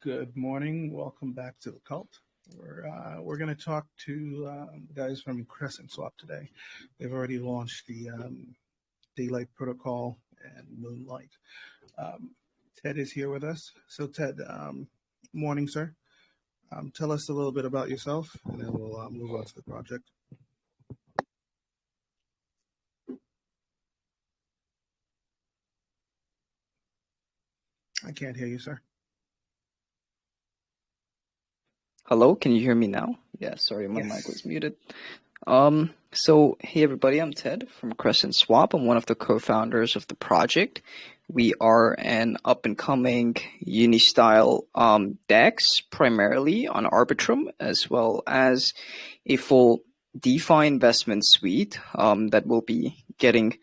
Good morning. Welcome back to the cult. We're going to talk to the guys from Crescent Swap today. They've already launched the Daylight Protocol and Moonlight. Ted is here with us. So Ted, morning, sir. Tell us a little bit about yourself, and then we'll move on to the project. I can't hear you, sir. Hello, can you hear me now? Yeah, sorry, my mic was muted. So hey everybody, I'm Ted from Crescent Swap. I'm one of the co-founders of the project. We are an up-and-coming uni-style DEX, primarily on Arbitrum, as well as a full DeFi investment suite that will be getting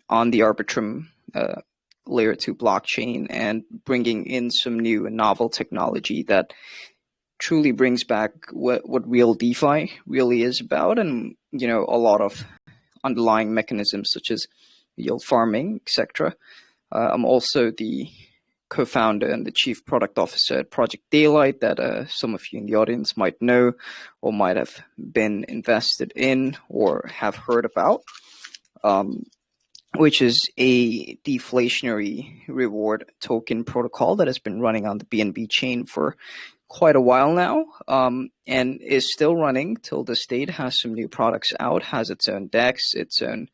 on the Arbitrum layer 2 blockchain and bringing in some new and novel technology that truly brings back what real DeFi really is about, and a lot of underlying mechanisms such as yield farming, etc. I'm also the co-founder and the chief product officer at Project Daylight that some of you in the audience might know or might have been invested in or have heard about, which is a deflationary reward token protocol that has been running on the BNB chain for quite a while now, and is still running till this date. Has some new products out, has its own DEX, its own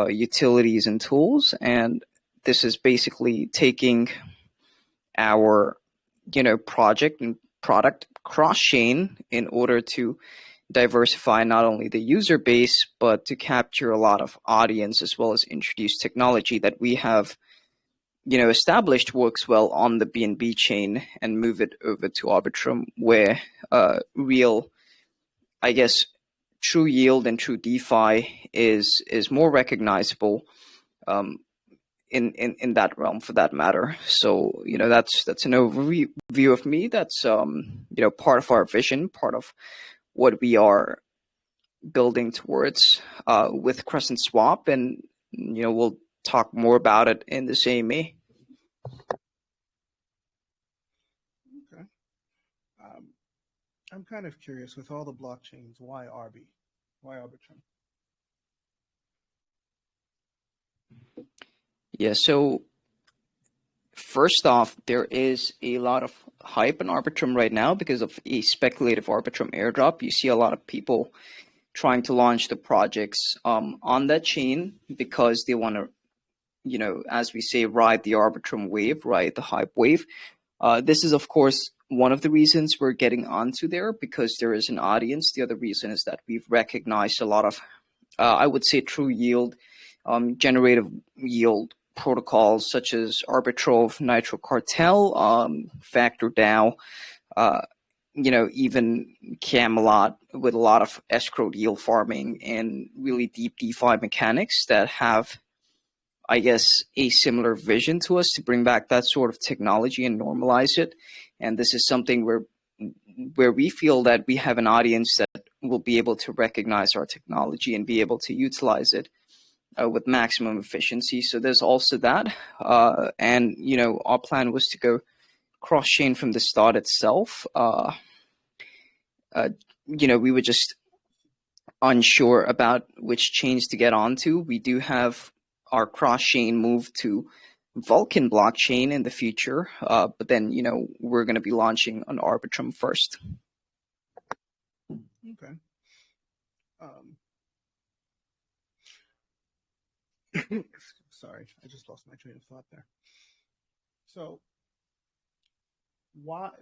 utilities and tools, and this is basically taking our project and product cross-chain in order to diversify not only the user base, but to capture a lot of audience, as well as introduce technology that we have established works well on the BNB chain and move it over to Arbitrum, where real, I guess, true yield and true DeFi is more recognizable in that realm, for that matter. So that's an overview of me. That's part of our vision, part of what we are building towards with Crescent Swap, and we'll talk more about it in this AMA. Okay. I'm kind of curious, with all the blockchains, why Arby? Why Arbitrum? Yeah, so first off, there is a lot of hype in Arbitrum right now because of a speculative Arbitrum airdrop. You see a lot of people trying to launch the projects on that chain because they want to, as we say, ride the Arbitrum wave, ride the hype wave. This is, of course, one of the reasons we're getting onto there, because there is an audience. The other reason is that we've recognized a lot of, I would say, true yield, generative yield protocols such as Arbitrove, Nitro Cartel, Factor DAO, even Camelot, with a lot of escrow yield farming and really deep DeFi mechanics that have, I guess, a similar vision to us to bring back that sort of technology and normalize it. And this is something where we feel that we have an audience that will be able to recognize our technology and be able to utilize it with maximum efficiency. So there's also that. And, our plan was to go cross-chain from the start itself. We were just unsure about which chains to get onto. We do have our cross-chain move to Vulcan blockchain in the future, but then we're going to be launching on Arbitrum first. Okay. Sorry, I just lost my train of thought there. So, what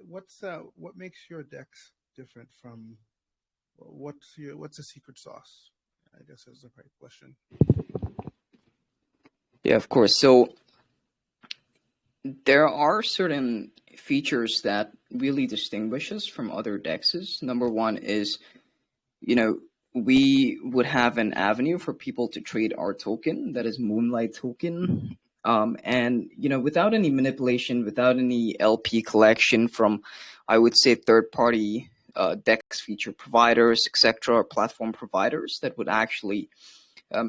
makes your DEX different from? What's the secret sauce? I guess is the right question. Yeah, of course. So there are certain features that really distinguish us from other DEXs. Number one is, we would have an avenue for people to trade our token, that is Moonlight token. And, without any manipulation, without any LP collection from, I would say, third-party DEX feature providers, etc., or platform providers that would actually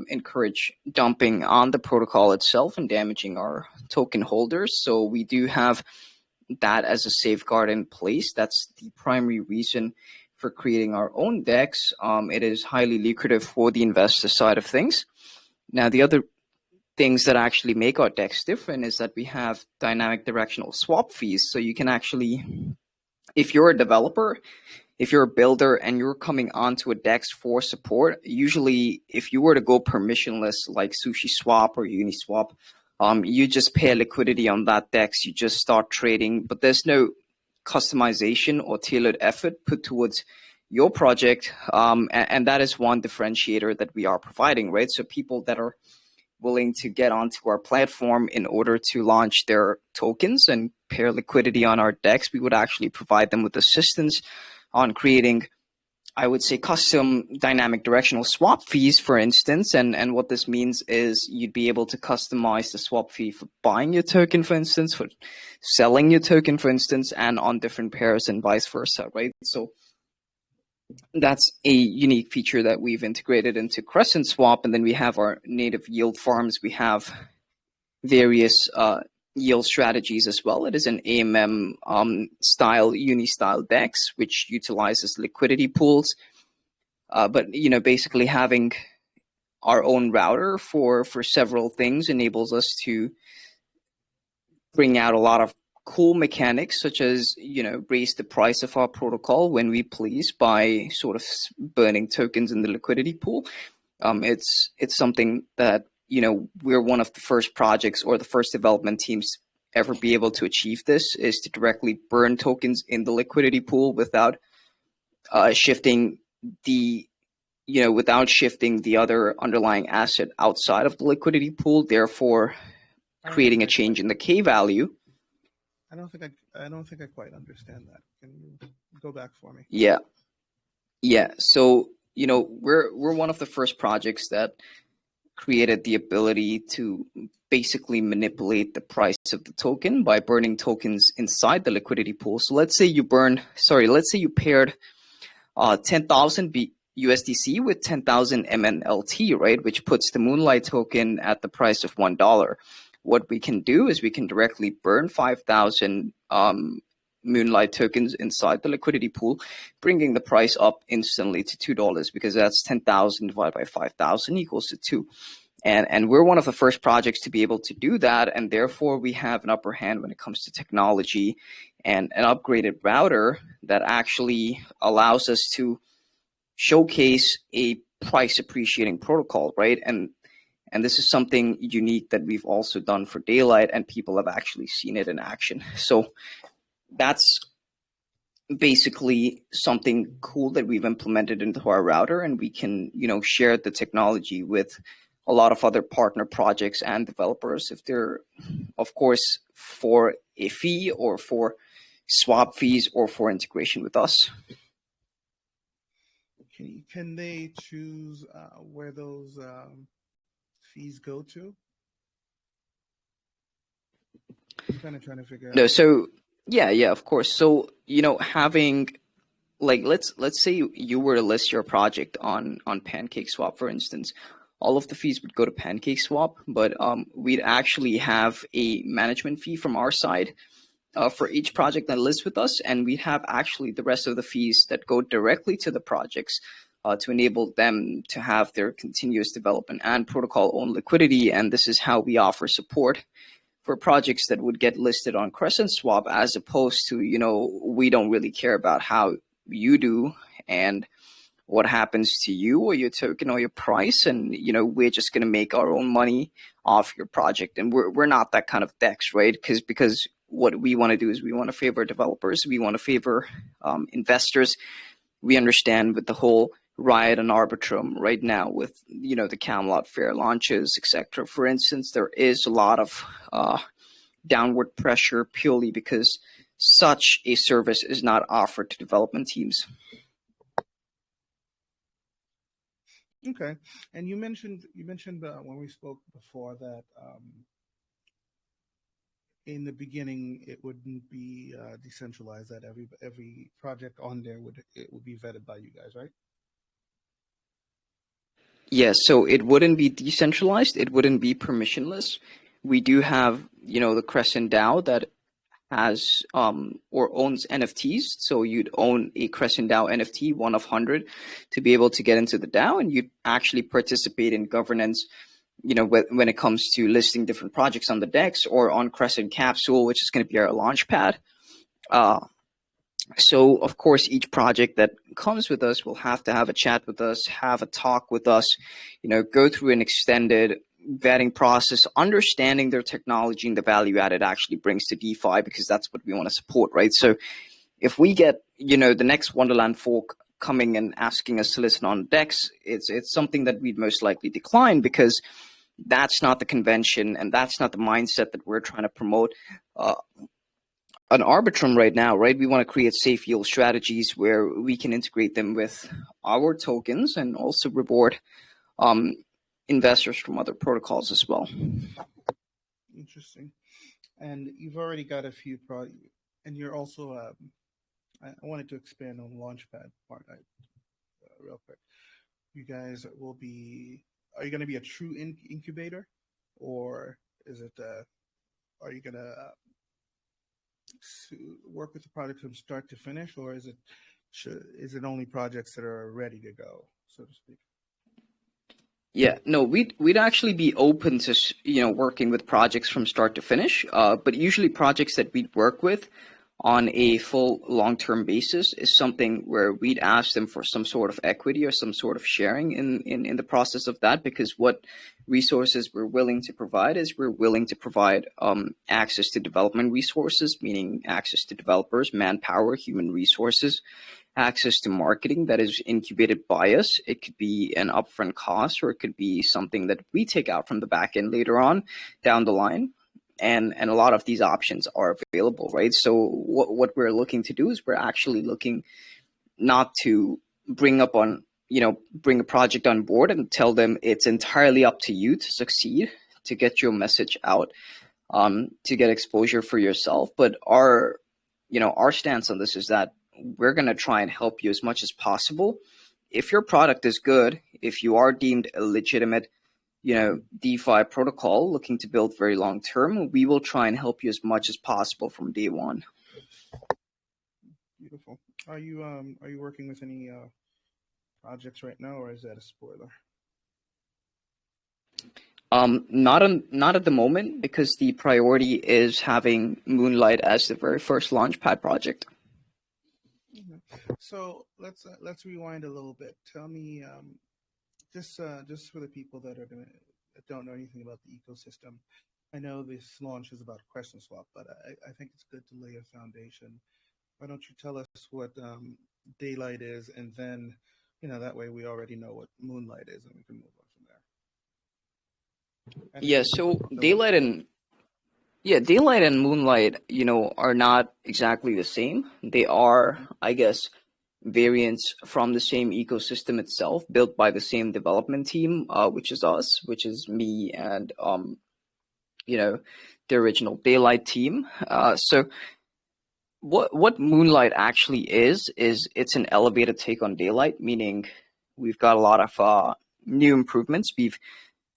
encourage dumping on the protocol itself and damaging our token holders. So we do have that as a safeguard in place. That's the primary reason for creating our own DEX. It is highly lucrative for the investor side of things. Now, the other things that actually make our DEX different is that we have dynamic directional swap fees. So you can actually, if you're a developer, if you're a builder and you're coming onto a DEX for support, usually if you were to go permissionless like SushiSwap or Uniswap, you just pay a liquidity on that DEX, you just start trading, but there's no customization or tailored effort put towards your project. And that is one differentiator that we are providing, right? So people that are willing to get onto our platform in order to launch their tokens and pair liquidity on our DEX, we would actually provide them with assistance on creating, I would say, custom dynamic directional swap fees, for instance. And what this means is you'd be able to customize the swap fee for buying your token, for instance, for selling your token, for instance, and on different pairs and vice versa, right? So that's a unique feature that we've integrated into Crescent Swap. And then we have our native yield farms. We have various yield strategies as well. It is an AMM style, uni-style DEX, which utilizes liquidity pools. But, basically having our own router for several things enables us to bring out a lot of cool mechanics, such as, raise the price of our protocol when we please by sort of burning tokens in the liquidity pool. It's something that, we're one of the first projects or the first development teams ever be able to achieve. This is to directly burn tokens in the liquidity pool without shifting the other underlying asset outside of the liquidity pool, therefore creating a change in the K value. I don't think I quite understand that. Can you go back for me? Yeah. So, we're one of the first projects that created the ability to basically manipulate the price of the token by burning tokens inside the liquidity pool. So let's say you paired 10,000 USDC with 10,000 MNLT, right? Which puts the Moonlight token at the price of $1. What we can do is we can directly burn 5,000 Moonlight tokens inside the liquidity pool, bringing the price up instantly to $2, because that's 10,000 divided by 5,000 equals to 2. And we're one of the first projects to be able to do that, and therefore we have an upper hand when it comes to technology and an upgraded router that actually allows us to showcase a price appreciating protocol, right? And this is something unique that we've also done for Daylight, and people have actually seen it in action. So that's basically something cool that we've implemented into our router, and we can, share the technology with a lot of other partner projects and developers if they're, of course, for a fee or for swap fees or for integration with us. Can they choose where those fees go to? I'm kind of trying to figure out. No, so yeah, of course. So, having, like, let's say you were to list your project on PancakeSwap, for instance. All of the fees would go to PancakeSwap, but we'd actually have a management fee from our side for each project that lists with us, and we have actually the rest of the fees that go directly to the projects to enable them to have their continuous development and protocol own liquidity. And this is how we offer support for projects that would get listed on Crescent Swap, as opposed to, we don't really care about how you do and what happens to you or your token or your price, and we're just going to make our own money off your project. And we're not that kind of DEX, right? Because what we want to do is we want to favor developers, we want to favor investors. We understand with the whole Riot and Arbitrum right now, with the Camelot Fair launches, etc. For instance, there is a lot of downward pressure purely because such a service is not offered to development teams. Okay, and you mentioned when we spoke before that in the beginning it wouldn't be decentralized, that every project on there would be vetted by you guys, right? Yes, so it wouldn't be decentralized, it wouldn't be permissionless. We do have, the Crescent DAO that has or owns NFTs. So you'd own a Crescent DAO NFT, one of 100, to be able to get into the DAO, and you'd actually participate in governance, when it comes to listing different projects on the DEX or on Crescent Capsule, which is going to be our launch pad. So, of course, each project that comes with us will have to have a chat with us, have a talk with us, go through an extended vetting process, understanding their technology and the value add it actually brings to DeFi, because that's what we want to support, right? So if we get, the next Wonderland fork coming and asking us to listen on DEX, it's something that we'd most likely decline, because that's not the convention and that's not the mindset that we're trying to promote. An Arbitrum right now, right? We want to create safe yield strategies where we can integrate them with our tokens and also reward investors from other protocols as well. Interesting. And you've already got a few and you're also, I wanted to expand on Launchpad part real quick. You guys are you going to be a true incubator, or is it, are you going to work with the project from start to finish, or is it only projects that are ready to go, so to speak? Yeah, no, we'd actually be open to working with projects from start to finish, but usually projects that we'd work with on a full long-term basis is something where we'd ask them for some sort of equity or some sort of sharing in the process of that, because what resources we're willing to provide is we're willing to provide access to development resources, meaning access to developers, manpower, human resources, access to marketing that is incubated by us. It could be an upfront cost, or it could be something that we take out from the back end later on down the line. And a lot of these options are available, right? So what we're looking to do is we're actually looking not to bring a project on board and tell them it's entirely up to you to succeed, to get your message out, to get exposure for yourself. But our stance on this is that we're going to try and help you as much as possible. If your product is good, if you are deemed a legitimate DeFi protocol looking to build very long term, we will try and help you as much as possible from day one. Beautiful. Are you working with any projects right now, or is that a spoiler? Not at the moment, because the priority is having Moonlight as the very first launchpad project. So let's rewind a little bit. Tell me, just for the people that don't know anything about the ecosystem. I know this launch is about Crescent Swap, but I think it's good to lay a foundation. Why don't you tell us what Daylight is, and then that way we already know what Moonlight is, and we can move on from there. Yeah. So Daylight and Moonlight, are not exactly the same. They are, I guess, variants from the same ecosystem itself, built by the same development team, which is us, which is me and the original Daylight team. So what Moonlight actually is it's an elevated take on Daylight, meaning we've got a lot of new improvements. We've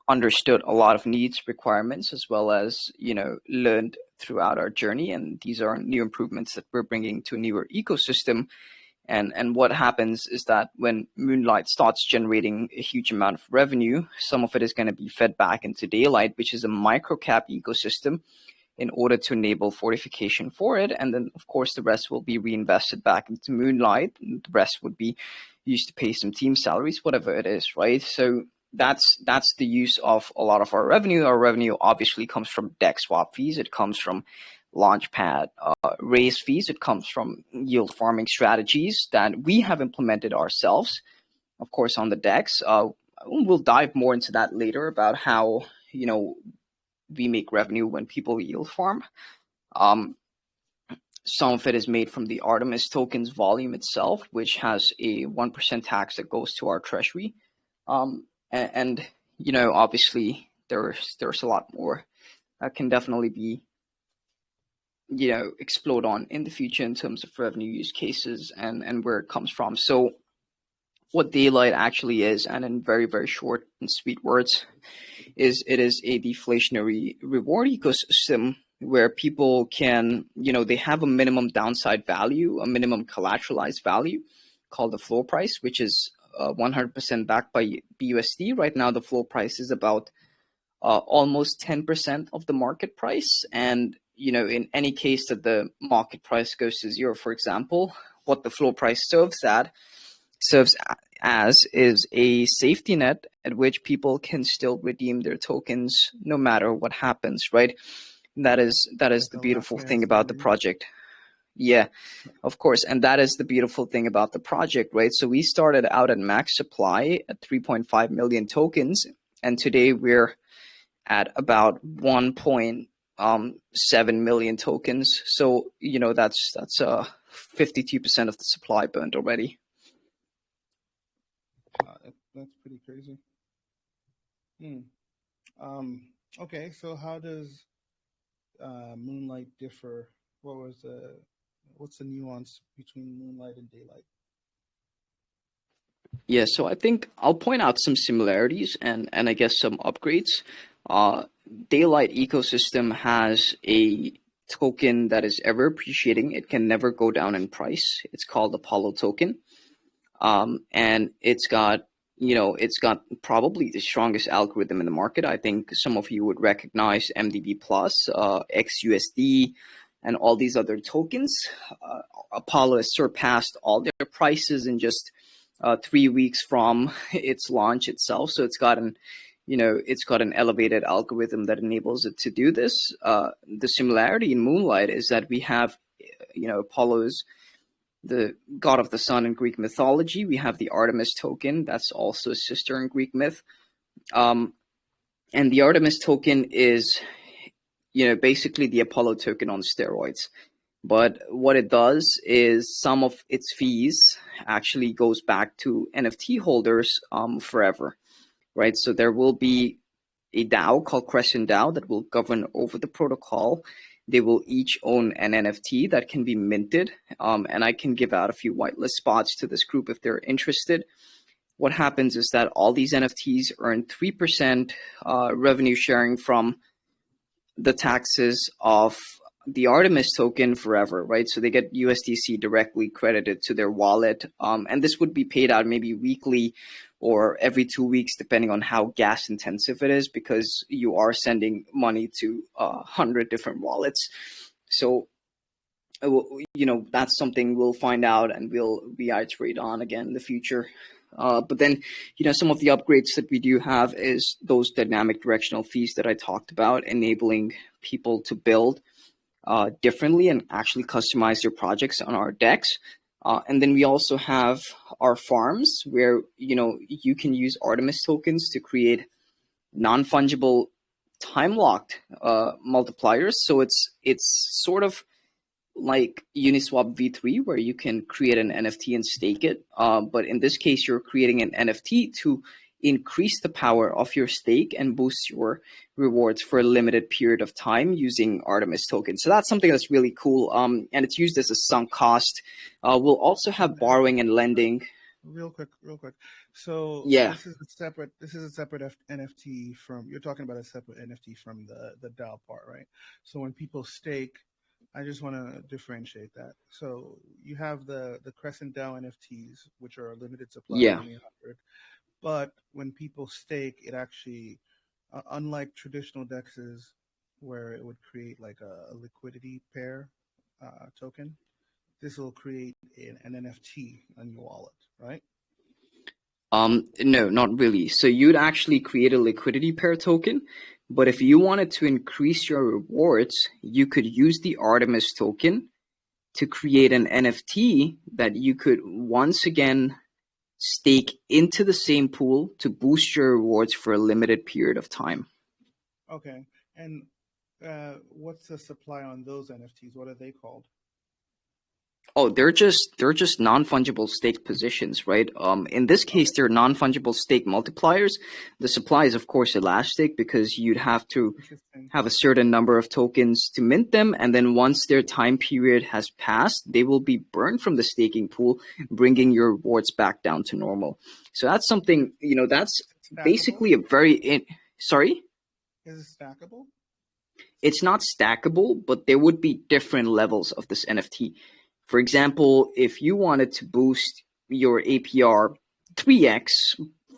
understood a lot of needs, requirements, as well as learned throughout our journey, and these are new improvements that we're bringing to a newer ecosystem. And what happens is that when Moonlight starts generating a huge amount of revenue, some of it is going to be fed back into Daylight, which is a microcap ecosystem, in order to enable fortification for it. And then, of course, the rest will be reinvested back into Moonlight. And the rest would be used to pay some team salaries, whatever it is, right? So that's the use of a lot of our revenue. Our revenue obviously comes from DEX swap fees. It comes from Launchpad raise fees. It comes from yield farming strategies that we have implemented ourselves, of course, on the DEX. We'll dive more into that later about how we make revenue when people yield farm. Some of it is made from the Artemis tokens volume itself, which has a 1% tax that goes to our treasury. And obviously there's a lot more that can definitely be explode on in the future in terms of revenue use cases and where it comes from. So what Daylight actually is, and in very, very short and sweet words, is it is a deflationary reward ecosystem where people can, they have a minimum downside value, a minimum collateralized value called the floor price, which is 100% backed by BUSD. Right now, the floor price is about almost 10% of the market price. And, in any case that the market price goes to zero, for example, what the floor price serves as is a safety net at which people can still redeem their tokens no matter what happens, right? That is the beautiful thing about the project. Yeah, of course. And that is the beautiful thing about the project, right? So we started out at max supply at 3.5 million tokens, and today we're at about 1.7 million tokens. So, that's 52% of the supply burned already. That's pretty crazy. Okay, so how does Moonlight differ? What's the nuance between Moonlight and Daylight? Yeah, so I think I'll point out some similarities and I guess some upgrades. Daylight ecosystem has a token that is ever appreciating. It can never go down in price. It's called Apollo token. And it's got probably the strongest algorithm in the market. I think some of you would recognize MDB Plus, XUSD, and all these other tokens. Apollo has surpassed all their prices in just 3 weeks from its launch itself. So it's got an elevated algorithm that enables it to do this. The similarity in Moonlight is that we have, Apollo's the god of the sun in Greek mythology. We have the Artemis token. That's also a sister in Greek myth. And the Artemis token is, basically the Apollo token on steroids. But what it does is some of its fees actually goes back to NFT holders forever, right? So there will be a DAO called Crescent DAO that will govern over the protocol. They will each own an NFT that can be minted, and I can give out a few whitelist spots to this group if they're interested. What happens is that all these NFTs earn 3% revenue sharing from the taxes of the Artemis token forever, right? So they get USDC directly credited to their wallet, and this would be paid out maybe weekly or every 2 weeks, depending on how gas intensive it is, because you are sending money to 100 different wallets. So, that's something we'll find out and we'll reiterate on again in the future. But then, some of the upgrades that we do have is those dynamic directional fees that I talked about, enabling people to build differently and actually customize their projects on our DEX. And then we also have our farms where, you can use Artemis tokens to create non-fungible time-locked multipliers. So it's sort of like Uniswap V3, where you can create an NFT and stake it. But in this case, you're creating an NFT to increase the power of your stake and boost your rewards for a limited period of time using Artemis tokens. So that's something that's really cool. And it's used as a sunk cost. We'll also have borrowing and lending. Real quick. So yeah, this is a separate NFT from, you're talking about a separate NFT from the DAO part, right? So when people stake, I just want to differentiate that. So you have the Crescent DAO NFTs, which are a limited supply, yeah. only 100. But when people stake, it actually, unlike traditional DEXs, where it would create like a liquidity pair token, this will create an NFT on your wallet, right? No, not really. So you'd actually create a liquidity pair token, but if you wanted to increase your rewards, you could use the Artemis token to create an NFT that you could once again stake into the same pool to boost your rewards for a limited period of time. Okay. And what's the supply on those NFTs? What are they called? Oh, they're just non-fungible stake positions, right? In this case, they're non-fungible stake multipliers. The supply is, of course, elastic because you'd have to have a certain number of tokens to mint them, and then once their time period has passed, they will be burned from the staking pool, bringing your rewards back down to normal. So that's something, that's basically a very sorry? Is it stackable? it's not stackable, but there would be different levels of this NFT. For example, if you wanted to boost your APR 3x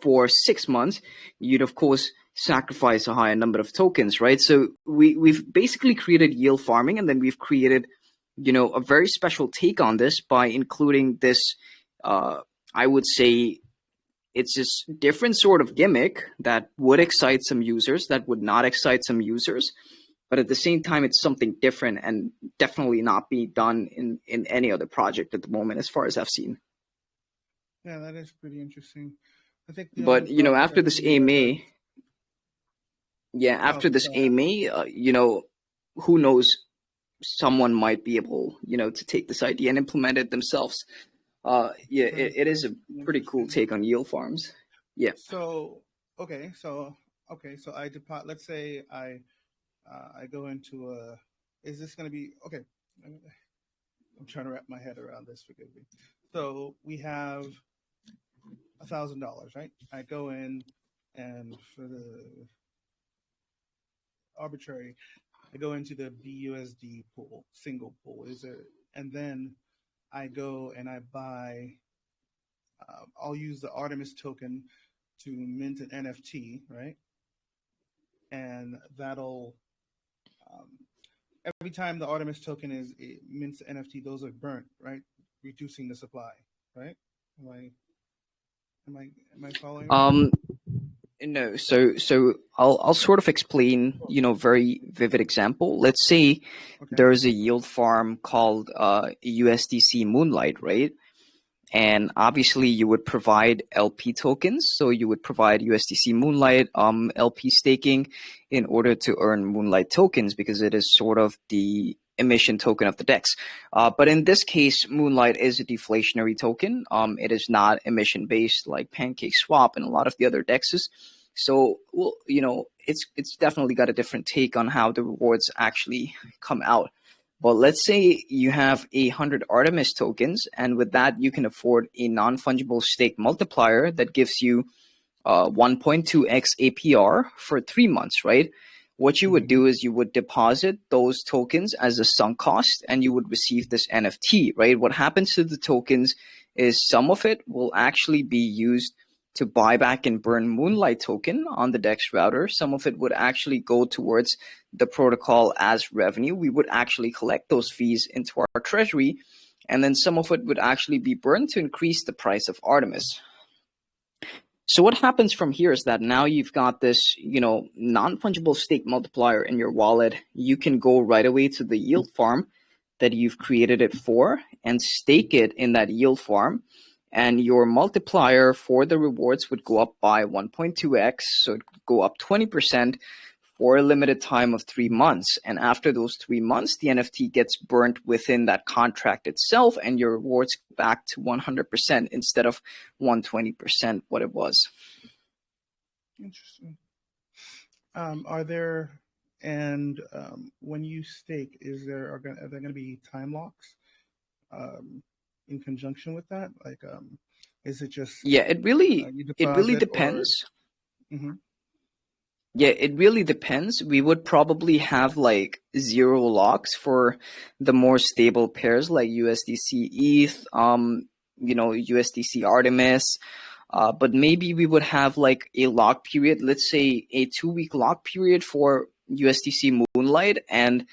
for 6 months, you'd of course sacrifice a higher number of tokens, right? So we've basically created yield farming, and then we've created, a very special take on this by including this, I would say, it's this different sort of gimmick that would excite some users, that would not excite some users. But at the same time, it's something different and definitely not be done in any other project at the moment, as far as I've seen. Yeah, that is pretty interesting. I think But, after this AMA, after this AMA, who knows, someone might be able, to take this idea and implement it themselves. It is a pretty cool take on yield farms. Yeah. So I depart. Let's say I go into a. Is this going to be okay? I'm trying to wrap my head around this. Forgive me. So we have $1,000, right? I go in, and for the arbitrary, I go into the BUSD pool, single pool. And then I go and I buy. I'll use the Artemis token to mint an NFT, right? And that'll every time the Artemis token mints NFT, those are burnt, right? Reducing the supply, right? Am I following? No, so I'll sort of explain, very vivid example. Let's say there's a yield farm called USDC Moonlight, right? And obviously you would provide LP tokens. So you would provide USDC Moonlight LP staking in order to earn Moonlight tokens, because it is sort of the emission token of the DEX. But in this case, Moonlight is a deflationary token. It is not emission based like Pancake Swap and a lot of the other DEXs. So, well, it's definitely got a different take on how the rewards actually come out. But let's say you have 100 Artemis tokens, and with that, you can afford a non-fungible stake multiplier that gives you 1.2x APR for 3 months, right? What you would do is you would deposit those tokens as a sunk cost, and you would receive this NFT, right? What happens to the tokens is some of it will actually be used to buy back and burn Moonlight token on the DEX router. Some of it would actually go towards the protocol as revenue. We would actually collect those fees into our treasury, and then some of it would actually be burned to increase the price of Artemis. So what happens from here is that now you've got this, non-fungible stake multiplier in your wallet. You can go right away to the yield farm that you've created it for and stake it in that yield farm. And your multiplier for the rewards would go up by 1.2x, so it would go up 20% for a limited time of 3 months. And after those 3 months, the NFT gets burnt within that contract itself, and your rewards go back to 100% instead of 120% what it was. Interesting. When you stake, are there going to be time locks? In conjunction with that, like is it just it really depends. Yeah, it really depends. We would probably have like 0 locks for the more stable pairs like USDC ETH, USDC Artemis, but maybe we would have like a lock period, let's say a 2-week lock period for USDC Moonlight, and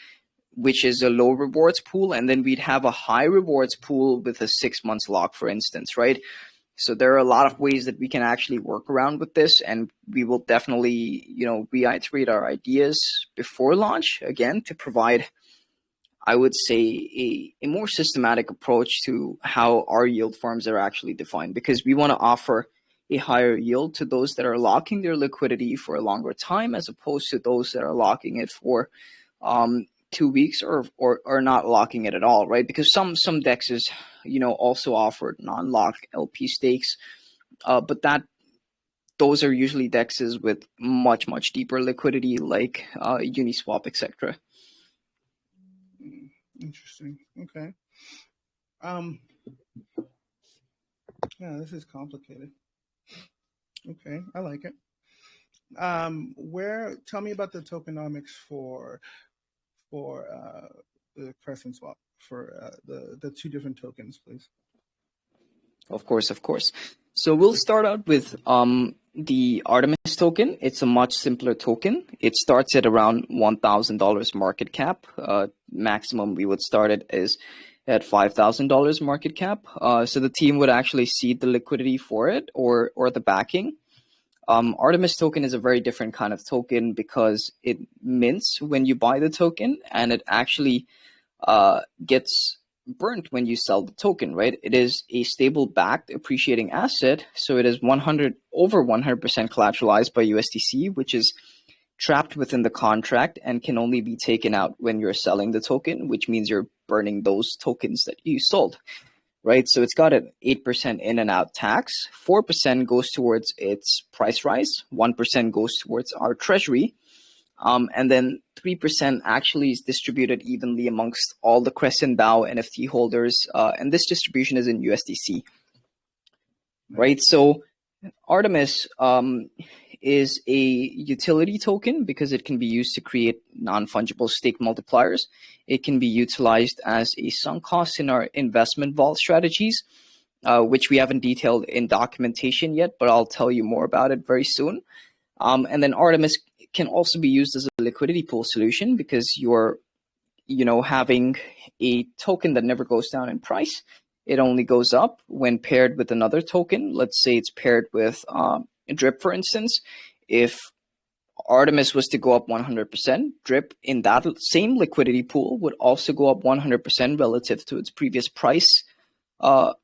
which is a low rewards pool, and then we'd have a high rewards pool with a 6 months lock, for instance, right? So there are a lot of ways that we can actually work around with this, and we will definitely, reiterate our ideas before launch, again, to provide, I would say, a more systematic approach to how our yield farms are actually defined, because we want to offer a higher yield to those that are locking their liquidity for a longer time, as opposed to those that are locking it for 2 weeks or not locking it at all, right? Because some DEXs, also offered non-lock LP stakes, but those are usually DEXs with much deeper liquidity, like Uniswap, etc. Interesting. Okay. Yeah, this is complicated. Okay, I like it. Tell me about the tokenomics for for the Crescent swap for the two different tokens, please? Of course. So we'll start out with the Artemis token. It's a much simpler token. It starts at around $1,000 market cap. Maximum we would start it is at $5,000 market cap. So the team would actually seed the liquidity for it or the backing. Artemis token is a very different kind of token because it mints when you buy the token, and it actually gets burnt when you sell the token, right? It is a stable backed appreciating asset. So it is over 100% collateralized by USDC, which is trapped within the contract and can only be taken out when you're selling the token, which means you're burning those tokens that you sold, right? So it's got an 8% in and out tax. 4% goes towards its price rise. 1% goes towards our treasury. And then 3% actually is distributed evenly amongst all the Crescent DAO NFT holders. And this distribution is in USDC, right? So Artemis is a utility token because it can be used to create non-fungible stake multipliers. It can be utilized as a sunk cost in our investment vault strategies, which we haven't detailed in documentation yet, but I'll tell you more about it very soon. And then Artemis can also be used as a liquidity pool solution because you're, having a token that never goes down in price. It only goes up when paired with another token. Let's say it's paired with DRIP, for instance. If Artemis was to go up 100%, DRIP in that same liquidity pool would also go up 100% relative to its previous price, to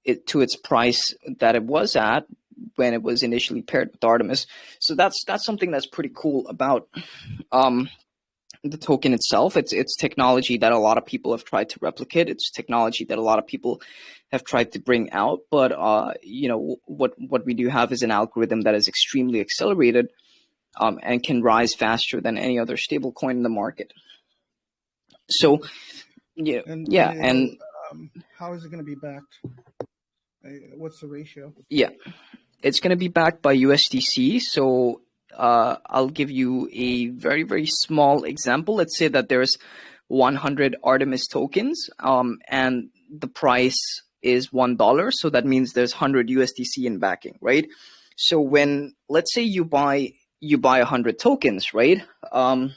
its price that it was at when it was initially paired with Artemis. So that's something that's pretty cool about the token itself. It's technology that a lot of people have tried to replicate. It's technology that a lot of people have tried to bring out. But what we do have is an algorithm that is extremely accelerated and can rise faster than any other stable coin in the market. So how is it going to be backed? What's the ratio? Yeah, it's going to be backed by USDC. So I'll give you a very, very small example. Let's say that there's 100 Artemis tokens and the price is $1. So that means there's 100 USDC in backing, right? So when, let's say you buy 100 tokens, right? So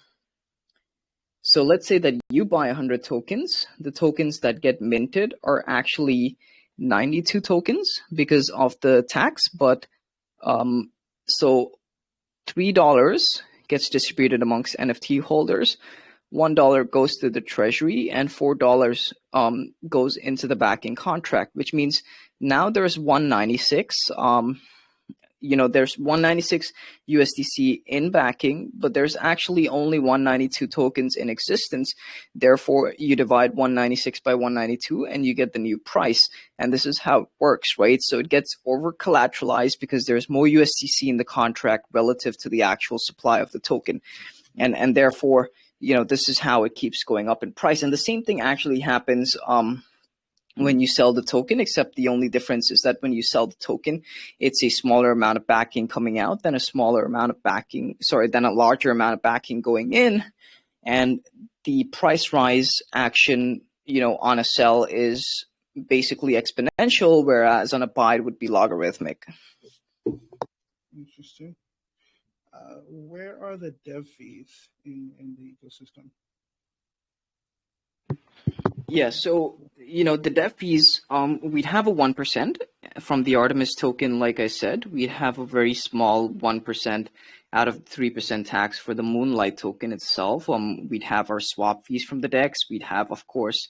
let's say that you buy 100 tokens. The tokens that get minted are actually 92 tokens because of the tax, but so $3 gets distributed amongst NFT holders, $1 goes to the treasury, and $4 goes into the backing contract, which means now there's 196. There's 196 USDC in backing, but there's actually only 192 tokens in existence. Therefore, you divide 196 by 192 and you get the new price. And this is how it works, right? So it gets over collateralized because there's more USDC in the contract relative to the actual supply of the token. And therefore, this is how it keeps going up in price. And the same thing actually happens when you sell the token, except the only difference is that when you sell the token, it's a smaller amount of backing coming out than a larger amount of backing going in. And the price rise action, on a sell is basically exponential, whereas on a buy it would be logarithmic. Interesting. Where are the dev fees in the ecosystem? Yeah, so, the dev fees, we'd have a 1% from the Artemis token. Like I said, we'd have a very small 1% out of 3% tax for the Moonlight token itself. We'd have our swap fees from the DEX. We'd have, of course,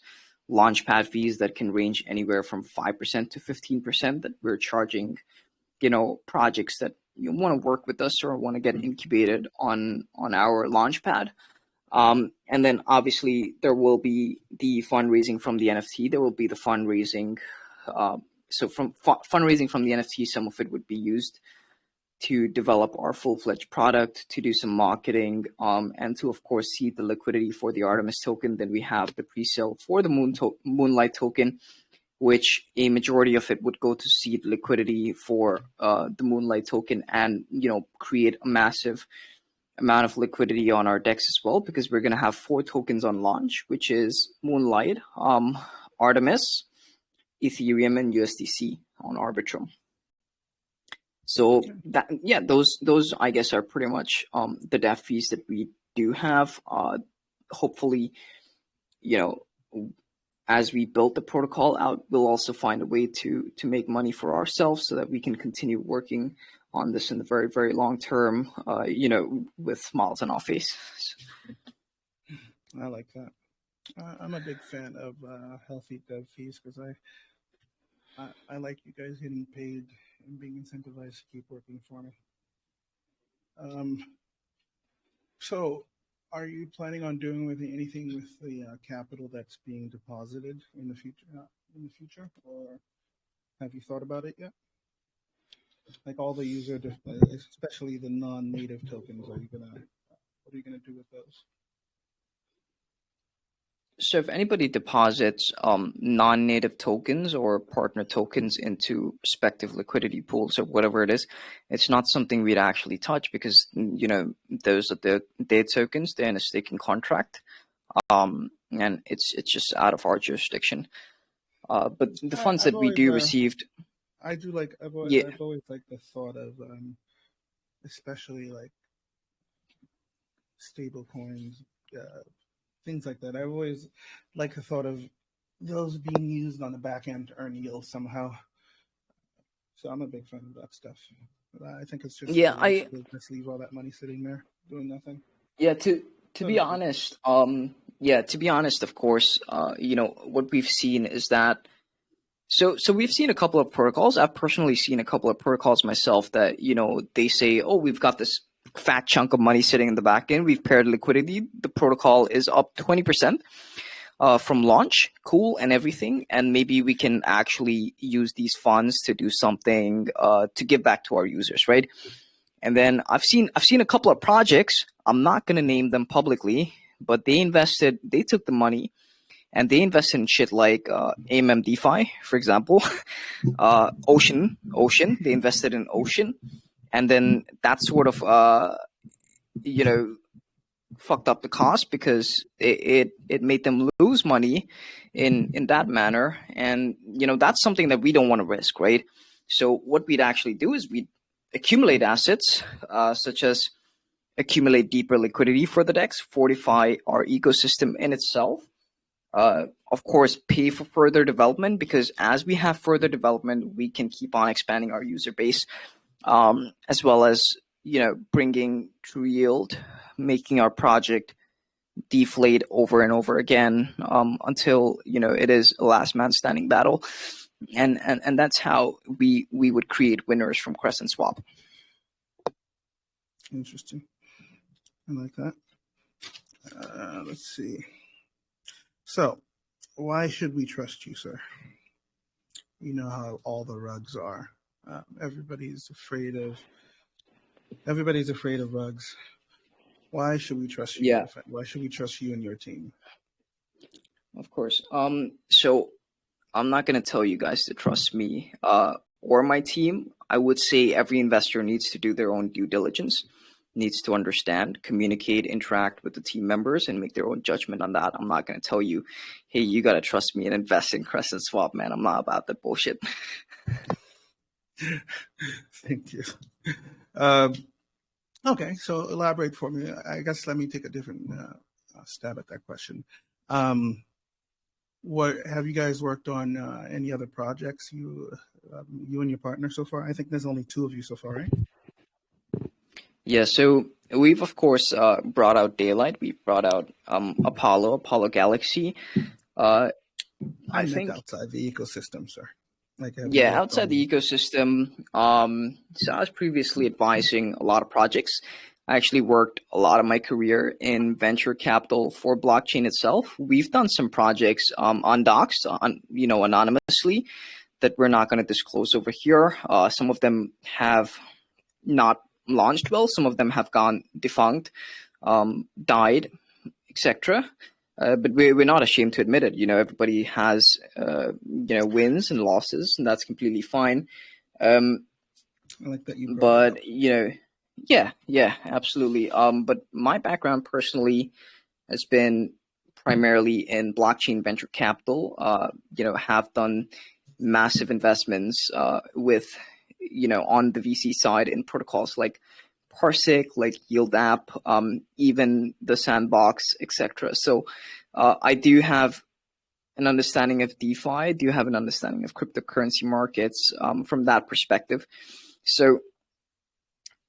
launchpad fees that can range anywhere from 5% to 15% that we're charging, projects that you want to work with us or want to get incubated on our launchpad. And then obviously there will be the fundraising from the NFT. There will be the fundraising. So from fundraising from the NFT, some of it would be used to develop our full-fledged product, to do some marketing, and to, of course, seed the liquidity for the Artemis token. Then we have the pre-sale for the Moonlight token, which a majority of it would go to seed liquidity for the Moonlight token and, create a massive amount of liquidity on our DEX as well, because we're going to have 4 tokens on launch, which is Moonlight, Artemis, Ethereum, and USDC on Arbitrum. So that, yeah, those I guess are pretty much the DEF fees that we do have. Hopefully, as we build the protocol out, we'll also find a way to make money for ourselves so that we can continue working on this in the very, very long term, with smiles on our face. I like that. I'm a big fan of healthy dev fees because I like you guys getting paid and being incentivized to keep working for me. So are you planning on doing anything with the capital that's being deposited in the future, or have you thought about it yet? Like all the user, especially the non-native tokens, what are you gonna do with those? So if anybody deposits non-native tokens or partner tokens into respective liquidity pools or whatever it is, it's not something we'd actually touch because, those are their tokens, they're in a staking contract, and it's just out of our jurisdiction. But the funds that we do received, I've always liked the thought of, especially like stable coins, things like that. I've always liked the thought of those being used on the back end to earn yield somehow. So I'm a big fan of that stuff. I think it's just just leave all that money sitting there doing nothing. Yeah, to be honest, of course, what we've seen is that. So we've seen a couple of protocols. I've personally seen a couple of protocols myself that, they say, oh, we've got this fat chunk of money sitting in the back end. We've paired liquidity. The protocol is up 20% from launch. Cool and everything. And maybe we can actually use these funds to do something to give back to our users, right? And then I've seen a couple of projects. I'm not going to name them publicly, but they took the money and they invested in shit like AMM DeFi, for example, Ocean. They invested in Ocean. And then that sort of, fucked up the cost because it made them lose money in that manner. And, that's something that we don't want to risk, right? So what we'd actually do is we'd accumulate assets, such as accumulate deeper liquidity for the DEX, fortify our ecosystem in itself. Of course, pay for further development, because as we have further development, we can keep on expanding our user base, as well as, bringing true yield, making our project deflate over and over again, until, it is a last man standing battle. And that's how we would create winners from Crescent Swap. Interesting. I like that. Let's see. So, why should we trust you, sir? You know how all the rugs are. Everybody's afraid of rugs. Why should we trust you? Yeah. Why should we trust you and your team? Of course. So I'm not going to tell you guys to trust me or my team. I would say every investor needs to do their own due diligence, needs to understand, communicate, interact with the team members, and make their own judgment on that. I'm not going to tell you, hey, you got to trust me and invest in Crescent Swap, man. I'm not about that bullshit. Thank you. Okay, so elaborate for me. I guess let me take a different stab at that question. What have you guys worked on? Any other projects you and your partner so far? I think there's only 2 of you so far, right? Yeah, so we've of course brought out Daylight. We've brought out Apollo Galaxy. I think outside the ecosystem, sir. Outside the ecosystem. So I was previously advising a lot of projects. I actually worked a lot of my career in venture capital for blockchain itself. We've done some projects on docs, anonymously, that we're not going to disclose over here. Some of them have not launched well. Some of them have gone defunct, died, etc. But we're not ashamed to admit it. Everybody has, wins and losses, and that's completely fine. I like that you. Yeah, absolutely. But my background personally has been primarily in blockchain venture capital. Have done massive investments with, on the VC side in protocols like Parsec, like Yield App, even the Sandbox, etc. So I do have an understanding of DeFi. I do have an understanding of cryptocurrency markets from that perspective. So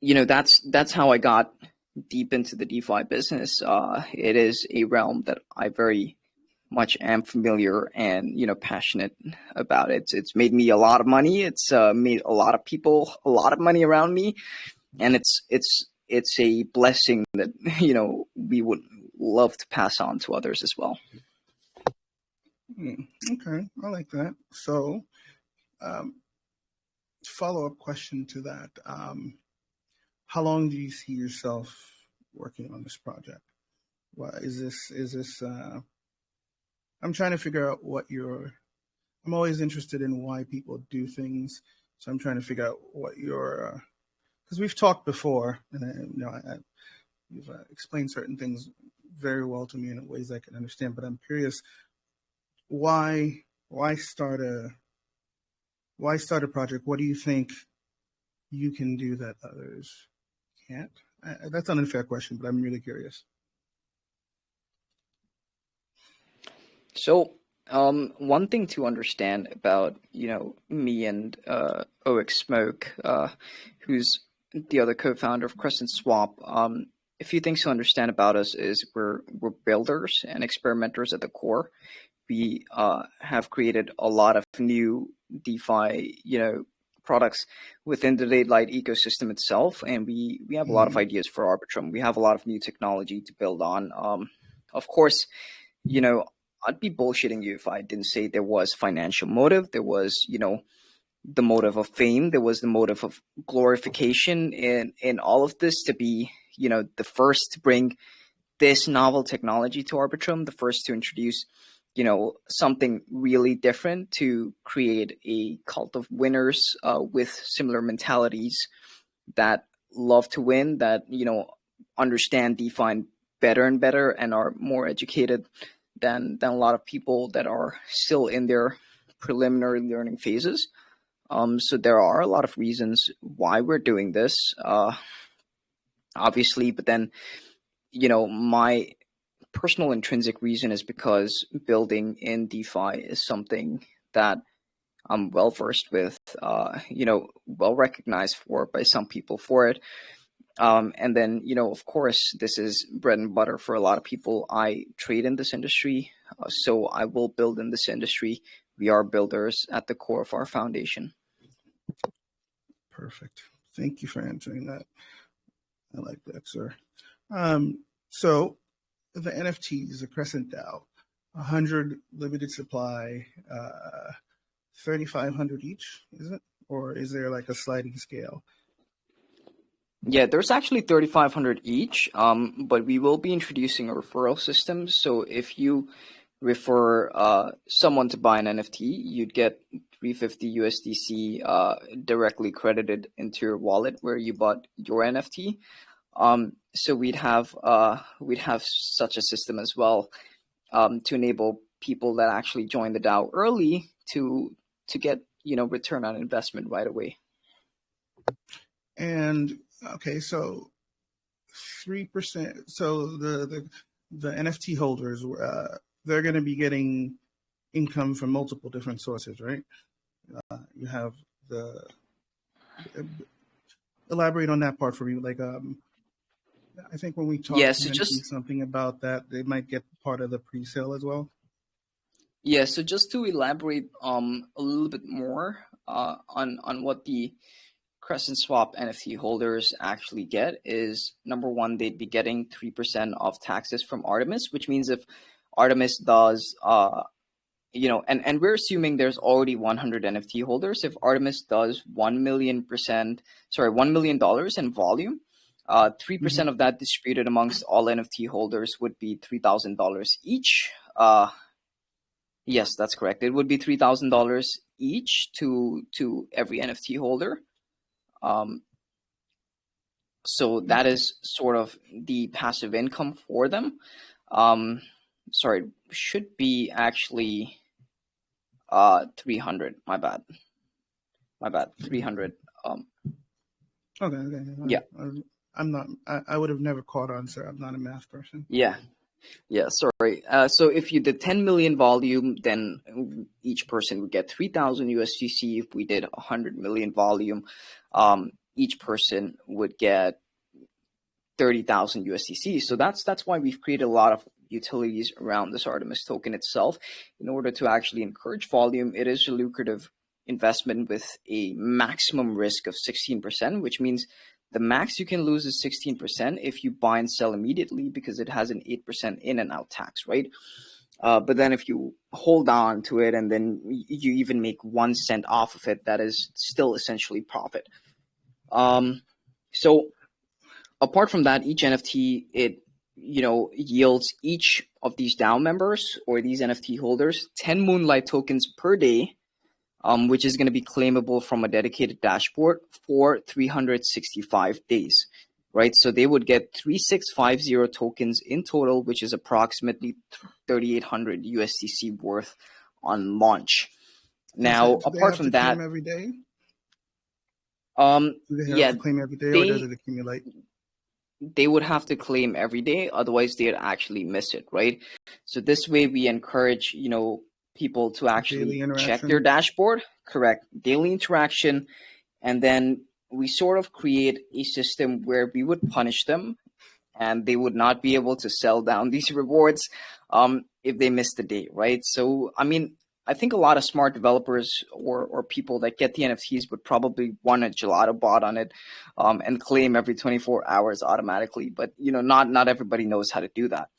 that's how I got deep into the DeFi business. It is a realm that I very much am familiar and passionate about. It's made me a lot of money. It's made a lot of people a lot of money around me, and it's a blessing that we would love to pass on to others as well. Okay, I like that. So, follow-up question to that. How long do you see yourself working on this project? What is this? I'm trying to figure out I'm always interested in why people do things. So I'm trying to figure out what because we've talked before, and you've explained certain things very well to me in ways I can understand. But I'm curious, why start a project? What do you think you can do that others can't? That's an unfair question, but I'm really curious. So, one thing to understand about, me and OX Smoke, who's the other co-founder of Crescent Swap, a few things to understand about us is we're builders and experimenters at the core. We have created a lot of new DeFi, products within the Daylight ecosystem itself, and we have a lot of ideas for Arbitrum. We have a lot of new technology to build on. Of course, I'd be bullshitting you if I didn't say there was financial motive. There was, the motive of fame. There was the motive of glorification in all of this to be, the first to bring this novel technology to Arbitrum, the first to introduce, something really different, to create a cult of winners with similar mentalities that love to win, that, understand DeFi better and better and are more educated than a lot of people that are still in their preliminary learning phases. So there are a lot of reasons why we're doing this, obviously, but then, my personal intrinsic reason is because building in DeFi is something that I'm well versed with, well recognized for by some people for it. And then, of course, this is bread and butter for a lot of people. I trade in this industry, so I will build in this industry. We are builders at the core of our foundation. Perfect. Thank you for answering that. I like that, sir. So the NFTs, the Crescent DAO, 100 limited supply, 3,500 each, is it? Or is there like a sliding scale? Yeah, there's actually 3,500 each, but we will be introducing a referral system. So if you refer someone to buy an NFT, you'd get 350 USDC directly credited into your wallet where you bought your NFT. So we'd have such a system as well to enable people that actually join the DAO early to get return on investment right away. And okay, so 3%. So the NFT holders, they're going to be getting income from multiple different sources, right? You have elaborate on that part for me. Like, I think when we talked, so just something about that, they might get part of the pre-sale as well. Yeah, so just to elaborate a little bit more on what the Crescent Swap NFT holders actually get is, number one, they'd be getting 3% of taxes from Artemis, which means if Artemis does, and we're assuming there's already 100 NFT holders. If Artemis does $1 million in volume, 3% of that distributed amongst all NFT holders would be $3,000 each. Yes, that's correct. It would be $3,000 each to every NFT holder. So that is sort of the passive income for them. Sorry, should be actually 300. My bad. 300. Okay. Yeah. I'm not. I would have never caught on, sir. I'm not a math person. Yeah. Sorry. So if you did 10 million volume, then each person would get 3,000 USDC. If we did 100 million volume, each person would get 30,000 USDC. So that's why we've created a lot of utilities around this Artemis token itself. In order to actually encourage volume, it is a lucrative investment with a maximum risk of 16%, which means the max you can lose is 16% if you buy and sell immediately, because it has an 8% in and out tax, right? But then if you hold on to it and then you even make 1 cent off of it, that is still essentially profit. So apart from that, each NFT, it yields each of these DAO members or these NFT holders 10 Moonlight tokens per day, which is going to be claimable from a dedicated dashboard for 365 days, right? So they would get 3650 tokens in total, which is approximately 3,800 USDC worth on launch. Now, apart from that, claim every day? Do they have to claim every day, or does it accumulate? They would have to claim every day, otherwise they'd actually miss it, right? So this way we encourage, people to actually check their dashboard, correct, daily interaction, and then we sort of create a system where we would punish them and they would not be able to sell down these rewards if they miss the day, right? So, I mean, I think a lot of smart developers or people that get the NFTs would probably want a gelato bot on it and claim every 24 hours automatically. But, not everybody knows how to do that.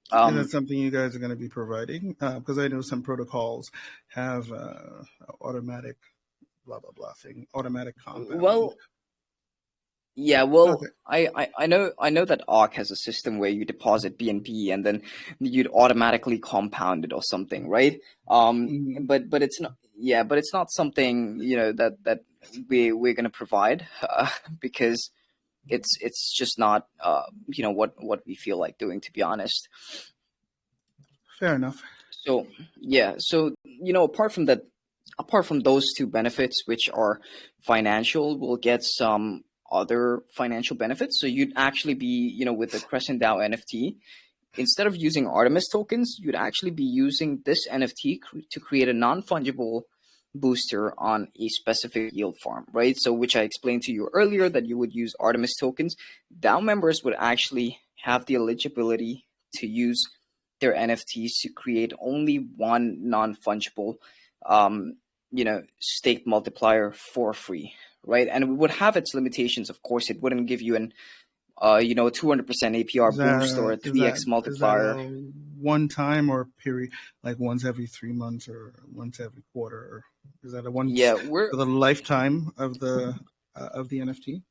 Is that something you guys are going to be providing? Because I know some protocols have automatic blah, blah, blah thing, automatic compound. Well, yeah, well, okay. I know that Ark has a system where you deposit BNB and then you'd automatically compound it or something, right? But it's not, but it's not something that we're gonna provide because it's just not what we feel like doing, to be honest. Fair enough. So apart from those two benefits, which are financial, we'll get some other financial benefits. So you'd actually be, with the Crescent DAO NFT, instead of using Artemis tokens, you'd actually be using this NFT to create a non-fungible booster on a specific yield farm, right? So which I explained to you earlier that you would use Artemis tokens. DAO members would actually have the eligibility to use their NFTs to create only one non-fungible stake multiplier for free, right? And it would have its limitations. Of course, it wouldn't give you an 200% APR boost or a 3x multiplier. Is that a one time or period, like once every 3 months or once every quarter? Or is that a one for the lifetime of the NFT?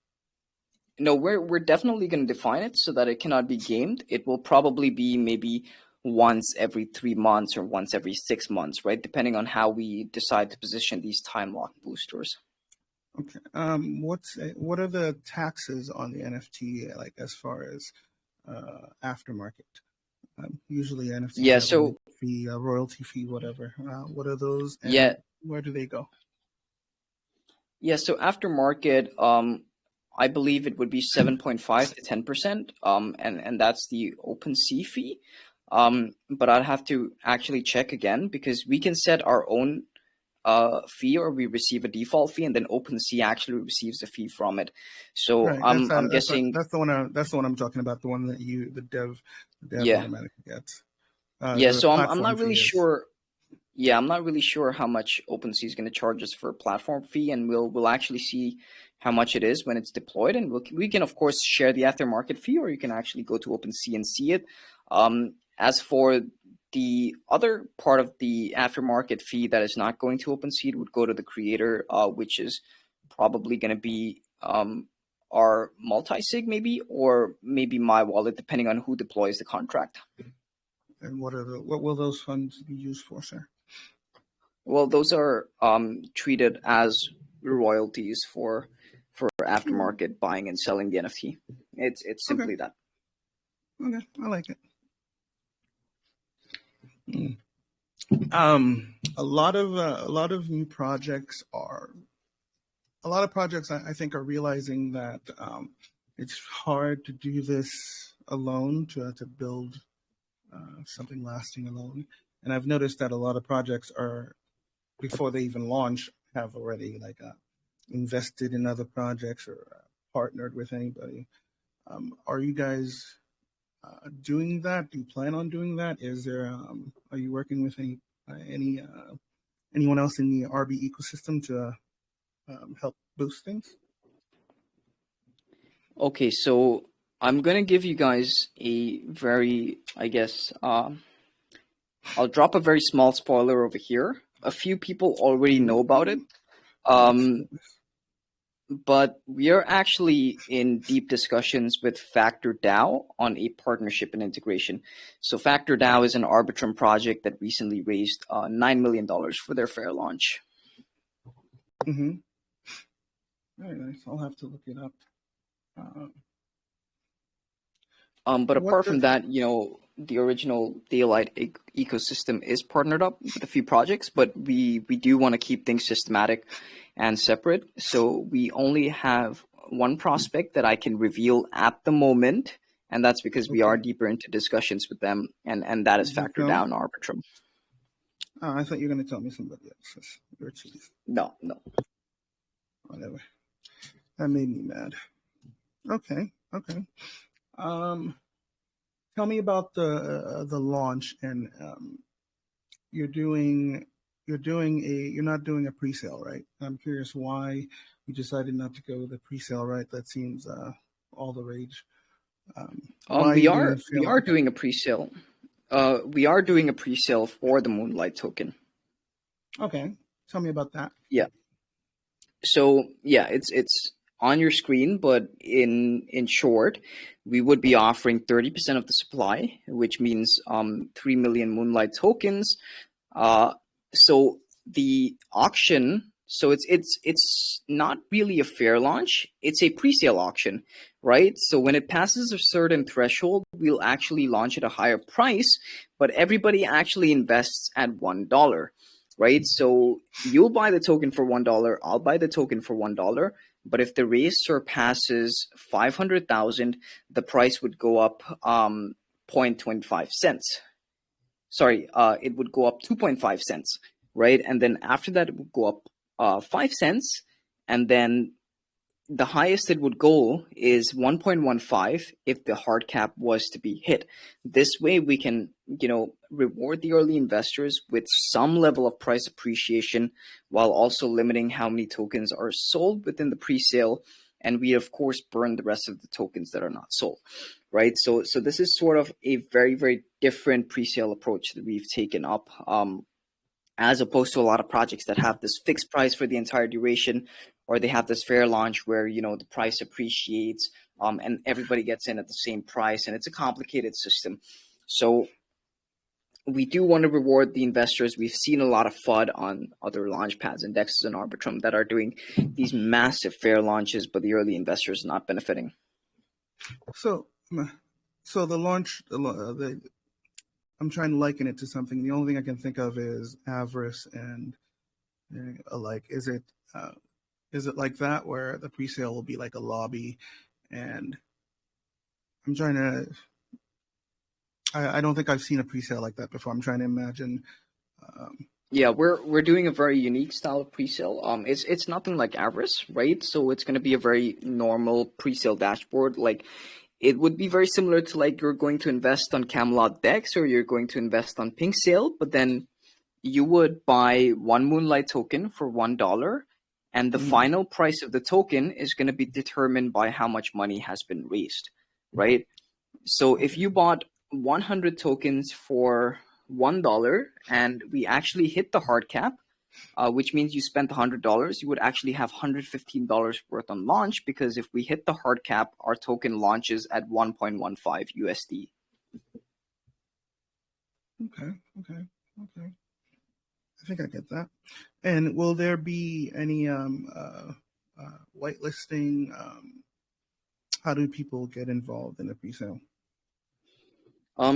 No, we're definitely going to define it so that it cannot be gamed. It will probably be maybe once every 3 months or once every 6 months, right? Depending on how we decide to position these time lock boosters. Okay. What are the taxes on the NFT, like as far as aftermarket? Usually NFTs have a fee, a royalty fee, whatever. What are those? And where do they go? Yeah. So aftermarket, I believe it would be 7.5 to 10%, and that's the OpenSea fee. But I'd have to actually check again, because we can set our own fee, or we receive a default fee, and then OpenSea actually receives a fee from it. So right. I'm guessing that's the one I'm talking about. The one that the dev automatically gets. So I'm not really sure. Yeah, I'm not really sure how much OpenSea is going to charge us for a platform fee, and we'll actually see how much it is when it's deployed, and we can of course share the aftermarket fee, or you can actually go to OpenSea and see it. As for the other part of the aftermarket fee that is not going to OpenSea, would go to the creator, which is probably going to be our multi-sig maybe, or maybe my wallet, depending on who deploys the contract. And what will those funds be used for, sir? Well, those are treated as royalties for aftermarket buying and selling the NFT. It's simply that. Okay, I like it. A lot of new projects are. A lot of projects I think are realizing that it's hard to do this alone, to build something lasting alone. And I've noticed that a lot of projects are, before they even launch, have already invested in other projects or partnered with anybody. Are you guys doing that? Do you plan on doing that? Is there? Are you working with anyone else in the RB ecosystem to help boost things? Okay, so I'm gonna give you guys a very, I guess, I'll drop a very small spoiler over here. A few people already know about it. But we are actually in deep discussions with FactorDAO on a partnership and integration. So FactorDAO is an Arbitrum project that recently raised $9 million for their fair launch. Mm-hmm. Very nice. I'll have to look it up. But apart from that, the original Daylight ecosystem is partnered up with a few projects, but we do want to keep things systematic and separate. So we only have one prospect that I can reveal at the moment, and that's because we are deeper into discussions with them, and that is FactorDAO Arbitrum. Oh, I thought you were going to tell me somebody else. You're cheese. No. Whatever. That made me mad. Okay. Tell me about the launch, and you're not doing a pre-sale, right? I'm curious why you decided not to go with a pre-sale, right? That seems all the rage. We are doing a pre-sale. We are doing a pre-sale for the Moonlight token. Okay, tell me about that. Yeah. So yeah, it's on your screen, but in short, we would be offering 30% of the supply, which means 3 million Moonlight tokens. So the auction, so it's not really a fair launch. It's a pre-sale auction, right? So when it passes a certain threshold, we'll actually launch at a higher price, but everybody actually invests at $1, right? So you'll buy the token for $1. I'll buy the token for $1. But if the raise surpasses 500,000, the price would go up 0.25 cents. Sorry, it would go up 2.5 cents, right? And then after that, it would go up 5 cents. And then the highest it would go is 1.15 if the hard cap was to be hit. This way we can, reward the early investors with some level of price appreciation while also limiting how many tokens are sold within the pre-sale. And we, of course, burn the rest of the tokens that are not sold, right? So this is sort of a very, very different pre-sale approach that we've taken up, as opposed to a lot of projects that have this fixed price for the entire duration, or they have this fair launch where, the price appreciates and everybody gets in at the same price, and it's a complicated system. So we do want to reward the investors. We've seen a lot of FUD on other launch pads, indexes, and Arbitrum that are doing these massive fair launches, but the early investors are not benefiting. So the launch, I'm trying to liken it to something. The only thing I can think of is avarice and alike. Is it like that, where the pre-sale will be like a lobby? And I'm trying to. I don't think I've seen a pre-sale like that before. I'm trying to imagine. Yeah, we're doing a very unique style of pre-sale. It's nothing like avarice, right? So it's going to be a very normal pre-sale dashboard. Like, it would be very similar to like you're going to invest on Camelot Dex or you're going to invest on Pink Sale, but then you would buy one Moonlight token for $1, and the final price of the token is going to be determined by how much money has been raised, right? So if you bought 100 tokens for $1 and we actually hit the hard cap, which means you spent $100, you would actually have $115 worth on launch, because if we hit the hard cap, our token launches at 1.15 USD. Okay. I think I get that. And will there be any whitelisting? How do people get involved in the pre-sale?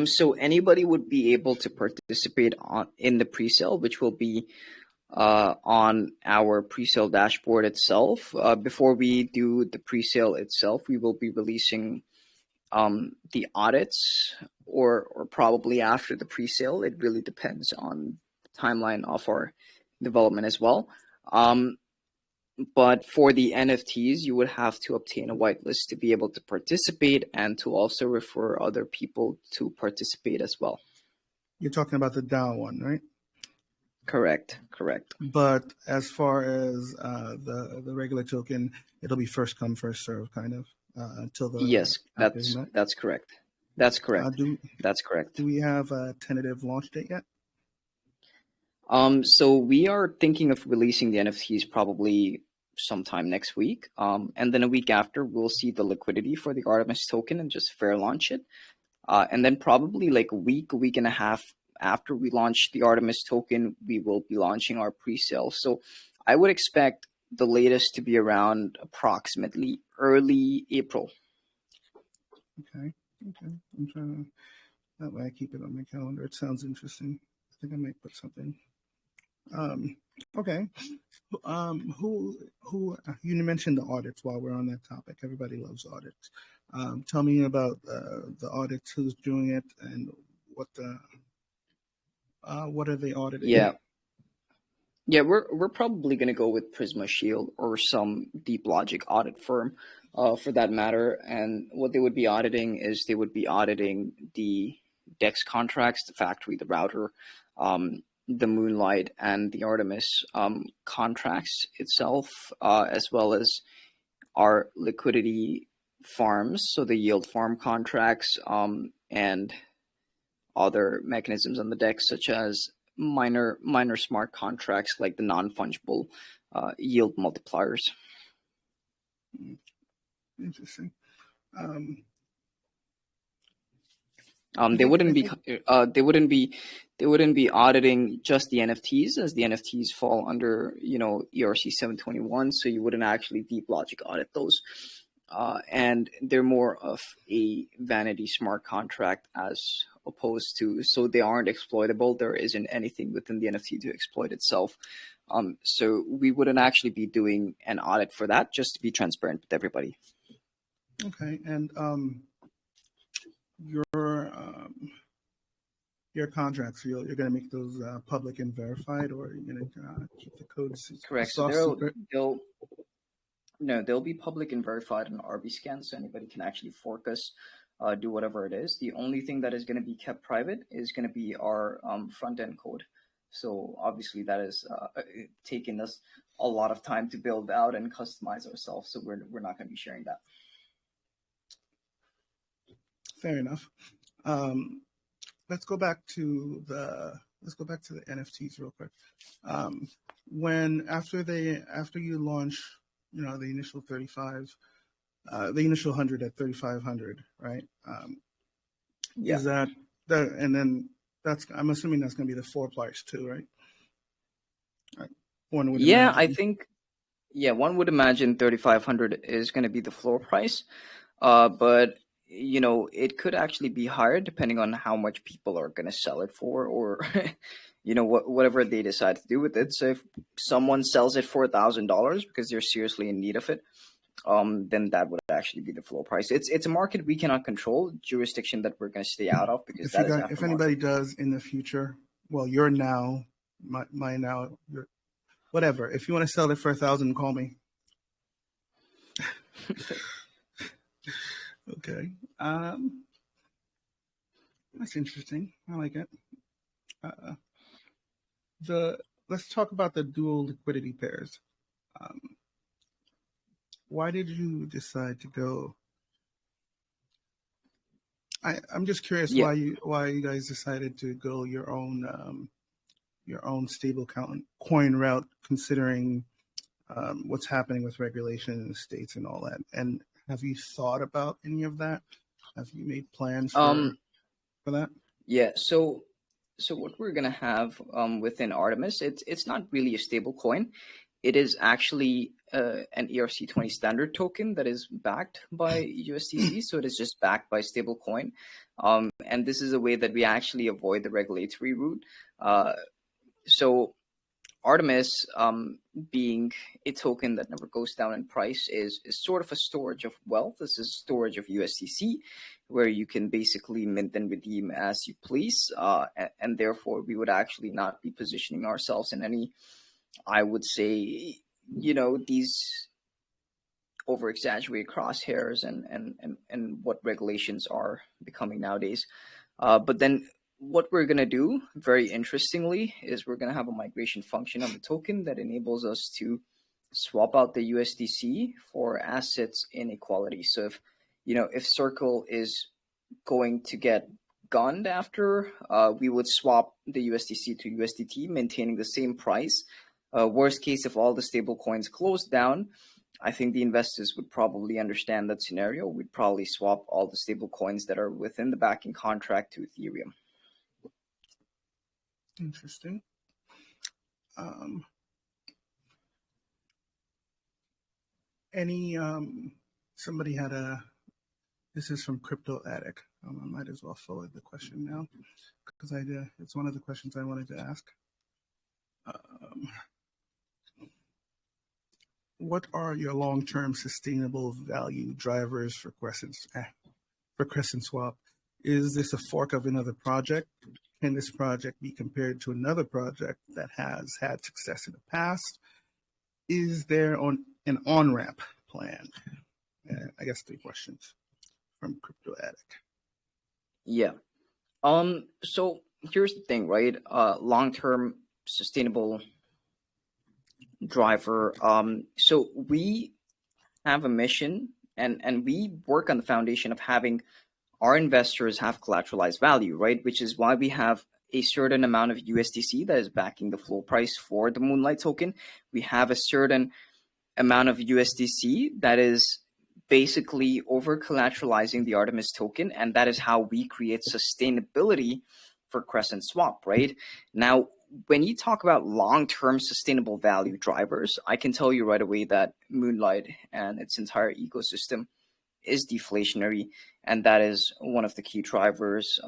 So anybody would be able to participate in the pre-sale, which will be on our pre-sale dashboard itself. Before we do the pre-sale itself, we will be releasing the audits, or probably after the pre-sale. It really depends on the timeline of our development as well. But for the NFTs, you would have to obtain a whitelist to be able to participate, and to also refer other people to participate as well. You're talking about the DAO one, right? Correct. But as far as the regular token, it'll be first come, first serve, kind of, until the Yes, that's correct. That's correct. Do we have a tentative launch date yet? So we are thinking of releasing the NFTs probably sometime next week. And then a week after, we'll see the liquidity for the Artemis token and just fair launch it. And then probably like a week and a half after we launch the Artemis token, we will be launching our pre-sale. So I would expect the latest to be around approximately early April. Okay. I'm trying to, that way I keep it on my calendar. It sounds interesting. I think I might put something. Okay. Who you mentioned the audits while we're on that topic. Everybody loves audits. Tell me about the audits, who's doing it, and what are they auditing? Yeah, we're probably going to go with Prisma Shield or some deep logic audit firm, for that matter. And what they would be auditing is they would be auditing the DEX contracts, the factory, the router, the Moonlight, and the Artemis contracts itself, as well as our liquidity farms, so the yield farm contracts, and other mechanisms on the DEX, such as minor smart contracts like the non-fungible yield multipliers. Interesting. They wouldn't be auditing just the NFTs, as the NFTs fall under ERC 721, so you wouldn't actually deep logic audit those. And they're more of a vanity smart contract as opposed to, so they aren't exploitable. There isn't anything within the NFT to exploit itself. So we wouldn't actually be doing an audit for that, just to be transparent with everybody. Okay, and your contracts, you're going to make those public and verified, or you're going to keep the codes? Correct. So they'll be public and verified on RBScan, so anybody can actually fork us, do whatever it is. The only thing that is going to be kept private is going to be our front end code. So obviously that is taking us a lot of time to build out and customize ourselves. So we're not going to be sharing that. Fair enough. Let's go back to the NFTs real quick. After you launch, the initial 35, the initial 100 at 3,500, right? Yeah. Is that and then I'm assuming that's going to be the floor price too, right? One would imagine. I think, one would imagine 3,500 is going to be the floor price, but it could actually be higher depending on how much people are going to sell it for, or whatever they decide to do with it. So if someone sells it for $1,000 because they're seriously in need of it, then that would actually be the floor price. It's a market we cannot control, jurisdiction that we're going to stay out of, because if anybody does in the future, well, you're now my now, you're whatever. If you want to sell it for $1,000, call me. Okay. That's interesting. I like it. Let's talk about the dual liquidity pairs. Why did you decide to go? I'm just curious why you guys decided to go your own stable coin route, considering what's happening with regulation in the states and all that. And have you thought about any of that? Have you made plans for that? Yeah. So what we're gonna have within Artemis, it's not really a stable coin. it is actually an ERC20 standard token that is backed by USDC. So it is just backed by stablecoin. And this is a way that we actually avoid the regulatory route. So Artemis, being a token that never goes down in price, is sort of a storage of wealth. This is storage of USDC, where you can basically mint and redeem as you please. And therefore, we would actually not be positioning ourselves in any, I would say, these over exaggerated crosshairs and what regulations are becoming nowadays. But then what we're going to do, very interestingly, is we're going to have a migration function on the token that enables us to swap out the USDC for assets inequality. So if Circle is going to get gunned after, we would swap the USDC to USDT, maintaining the same price. Worst case, if all the stable coins closed down, I think the investors would probably understand that scenario. We'd probably swap all the stable coins that are within the backing contract to Ethereum. Interesting. Somebody had this is from Crypto Addict. I might as well forward the question now because it's one of the questions I wanted to ask. What are your long-term sustainable value drivers for Crescent Swap? Is this a fork of another project? Can this project be compared to another project that has had success in the past? Is there an on-ramp plan? I guess 3 questions from Crypto Addict. Yeah. So here's the thing, right? Long-term sustainable driver. So we have a mission and we work on the foundation of having our investors have collateralized value, right? Which is why we have a certain amount of USDC that is backing the floor price for the Moonlight token. We have a certain amount of USDC that is basically over collateralizing the Artemis token. And that is how we create sustainability for Crescent Swap, right? Now, when you talk about long-term sustainable value drivers, I can tell you right away that Moonlight and its entire ecosystem is deflationary, and that is one of the key drivers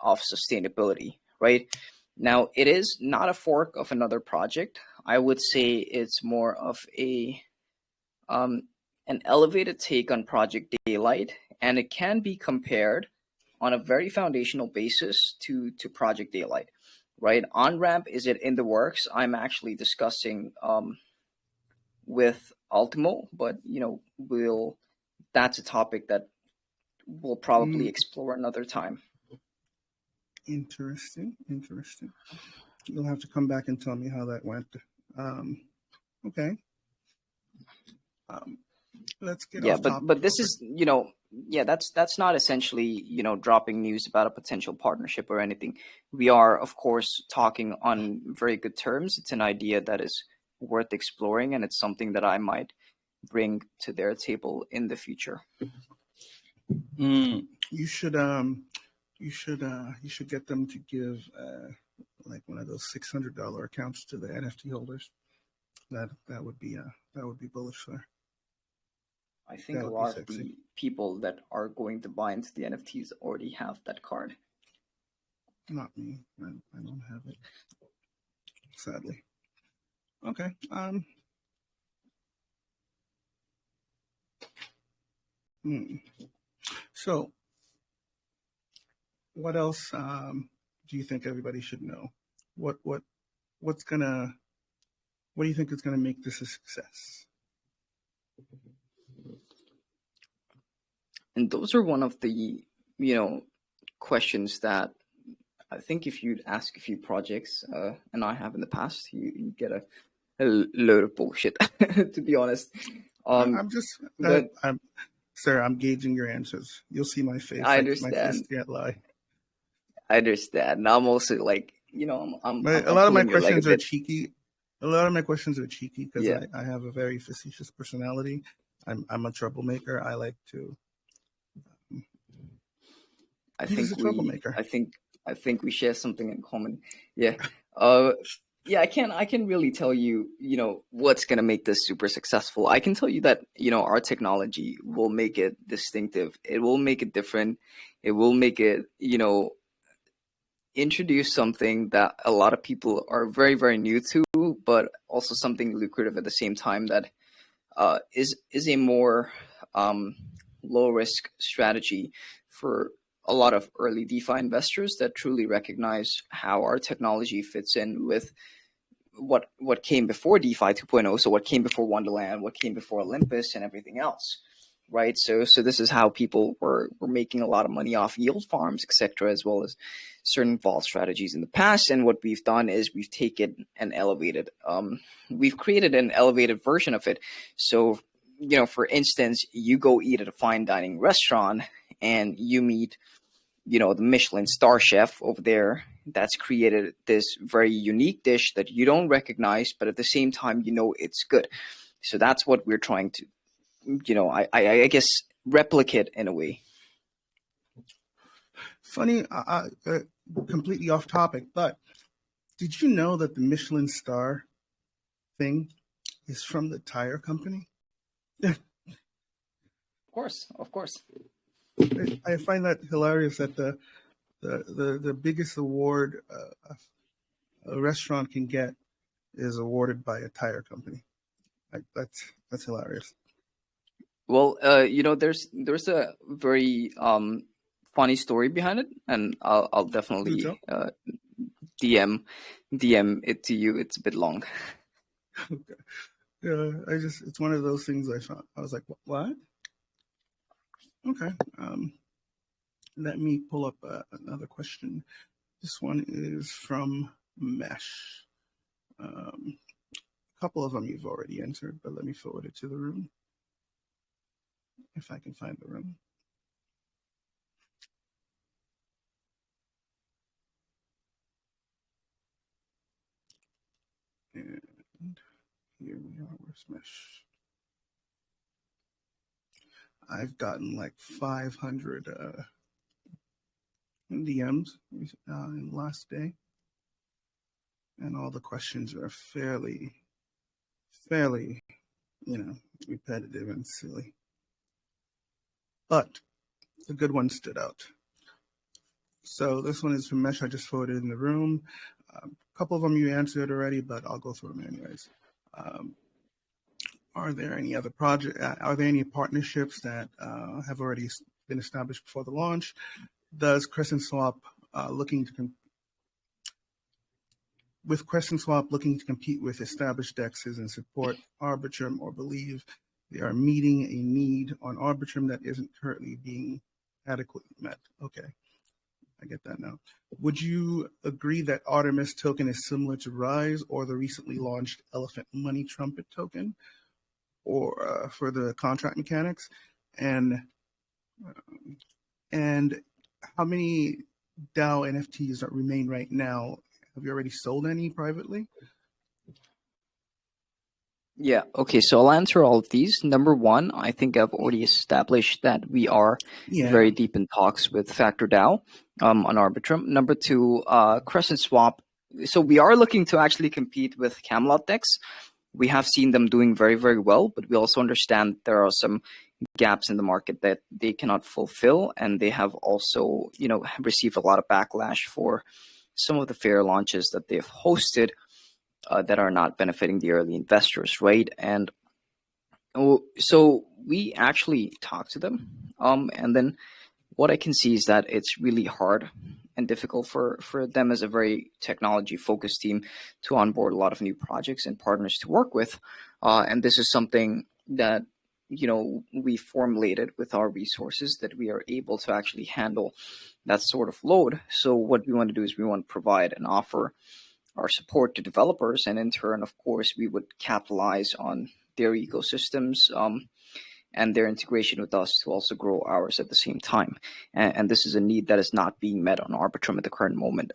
of sustainability, right? Now, it is not a fork of another project. I would say it's more of an elevated take on Project Daylight, and it can be compared on a very foundational basis to Project Daylight, right? On-ramp, is it in the works? I'm actually discussing with Ultimo, but that's a topic that we'll probably explore another time. Interesting. You'll have to come back and tell me how that went. Okay. Let's get off topic. But this is, that's not essentially, dropping news about a potential partnership or anything. We are, of course, talking on very good terms. It's an idea that is worth exploring, and it's something that I might bring to their table in the future. You should get them to give like one of those $600 accounts to the NFT holders. That would be bullish there. I think a lot of the people that are going to buy into the NFTs already have that card. Not me. I don't have it, sadly. Okay. So, what else do you think everybody should know? What do you think is gonna make this a success? And those are one of the questions that I think if you'd ask a few projects, and I have in the past, you get a load of bullshit. To be honest, I'm gauging your answers. You'll see my face. I understand. My face can't lie. I understand. And I'm also like, a lot of my questions are cheeky. A lot of my questions are cheeky because I have a very facetious personality. I'm a troublemaker. I like to. I think we share something in common. Yeah. Yeah, I can really tell you, what's going to make this super successful. I can tell you that, our technology will make it distinctive. It will make it different. It will make it, introduce something that a lot of people are very, very new to, but also something lucrative at the same time that is a more low risk strategy for a lot of early DeFi investors that truly recognize how our technology fits in with what came before DeFi 2.0. So what came before Wonderland, what came before Olympus, and everything else, right? So this is how people were making a lot of money off yield farms, etc., as well as certain vault strategies in the past. And what we've done is we've taken an elevated, we've created an elevated version of it. So, for instance, you go eat at a fine dining restaurant and you meet, the Michelin star chef over there that's created this very unique dish that you don't recognize, but at the same time, it's good. So that's what we're trying to, I guess, replicate in a way. Funny, completely off topic, but did you know that the Michelin star thing is from the tire company? Of course. I find that hilarious that the biggest award a restaurant can get is awarded by a tire company. That's hilarious. Well, there's a very funny story behind it, and I'll definitely DM it to you. It's a bit long. Okay. Yeah, it's one of those things I found. I was like, what? Okay. Let me pull up another question. This one is from Mesh. A couple of them you've already answered, but let me forward it to the room. If I can find the room. And here we are, where's Mesh? I've gotten like 500 DMs in the last day. And all the questions are fairly, repetitive and silly. But the good one stood out. So this one is from Mesh. I just forwarded in the room. A couple of them you answered already, but I'll go through them anyways. Are there any other Are there any partnerships that have already been established before the launch? Does Crescent Swap looking to compete with established DEXs and support Arbitrum, or believe they are meeting a need on Arbitrum that isn't currently being adequately met? Okay, I get that now. Would you agree that Artemis token is similar to Rise or the recently launched Elephant Money Trumpet token, or for the contract mechanics? And how many DAO NFTs that remain right now? Have you already sold any privately? Yeah, okay, so I'll answer all of these. Number one, I think I've already established that we are very deep in talks with Factor DAO on Arbitrum. Number two, Crescent Swap. So we are looking to actually compete with Camelot DEX. We have seen them doing very, very well, but we also understand there are some gaps in the market that they cannot fulfill, and they have also, received a lot of backlash for some of the fair launches that they've hosted that are not benefiting the early investors, right? And so we actually talked to them, and then what I can see is that it's really hard and difficult for them as a very technology focused team to onboard a lot of new projects and partners to work with, and this is something that we formulated with our resources, that we are able to actually handle that sort of load. So what we want to do is we want to provide and offer our support to developers, and in turn, of course, we would capitalize on their ecosystems and their integration with us to also grow ours at the same time. And this is a need that is not being met on Arbitrum at the current moment.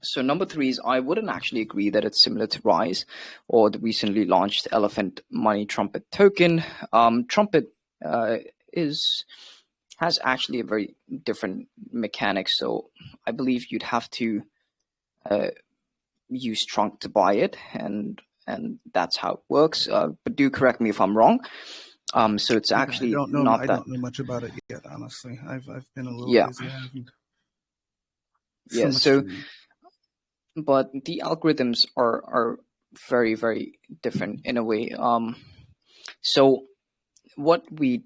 So number three is, I wouldn't actually agree that it's similar to Rise or the recently launched Elephant Money Trumpet token. Trumpet has actually a very different mechanic. So I believe you'd have to use Trunk to buy it, and that's how it works. But do correct me if I'm wrong. So it's actually I not that. don't know much about it yet, honestly. I've been a little Yeah. busy. I haven't Yeah. much So, to read. but the algorithms are very, very different in a way. So what we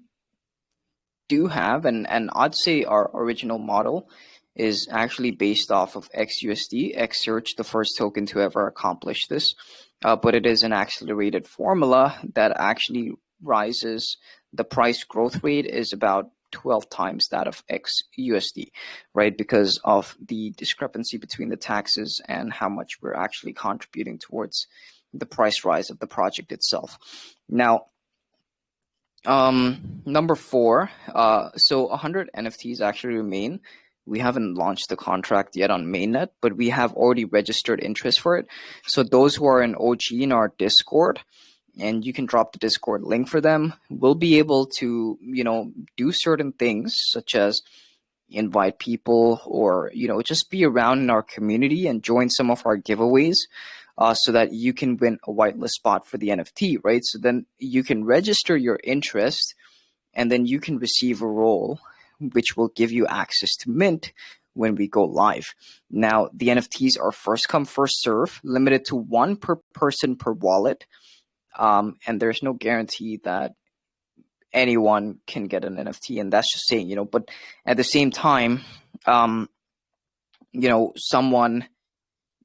do have, and I'd say our original model is actually based off of XUSD, XSearch, the first token to ever accomplish this. But it is an accelerated formula that actually rises. The price growth rate is about 12 times that of XUSD, right? Because of the discrepancy between the taxes and how much we're actually contributing towards the price rise of the project itself. Now, number 4, so 100 NFTs actually remain. We haven't launched the contract yet on mainnet, but we have already registered interest for it. So those who are an OG in our Discord, and you can drop the Discord link for them, will be able to, do certain things such as invite people, or, just be around in our community and join some of our giveaways. So that you can win a whitelist spot for the NFT, right? So then you can register your interest, and then you can receive a role, which will give you access to mint when we go live. Now, the NFTs are first come, first serve, limited to 1 per person per wallet. And there's no guarantee that anyone can get an NFT, and that's just saying, but at the same time, someone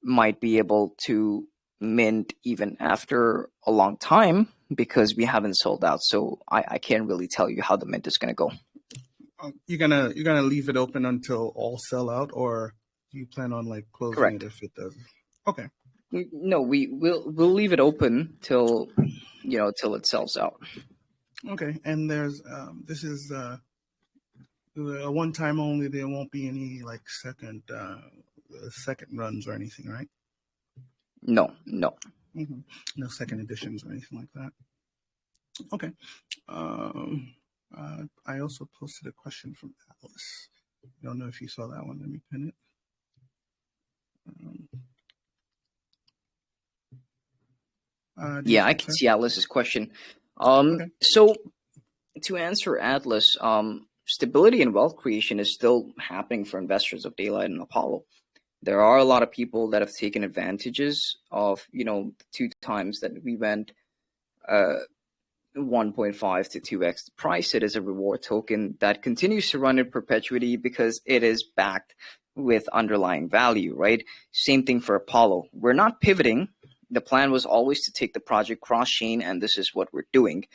might be able to mint even after a long time because we haven't sold out. So I can't really tell you how the mint is going to go. You're gonna leave it open until all sell out, or do you plan on like closing Correct. it if it does? Okay. No, we'll leave it open till till it sells out. Okay. And there's this is a one time only. There won't be any like second runs or anything, right? No. Mm-hmm. No second editions or anything like that. Okay. I also posted a question from Atlas. I don't know if you saw that one. Let me pin it. Yeah, I can see Atlas's question. Okay. So to answer Atlas, stability and wealth creation is still happening for investors of Daylight and Apollo. There are a lot of people that have taken advantages of, the 2 times that we went 1.5 to 2x the price. It is a reward token that continues to run in perpetuity because it is backed with underlying value, right? Same thing for Apollo. We're not pivoting. The plan was always to take the project cross-chain, and this is what we're doing.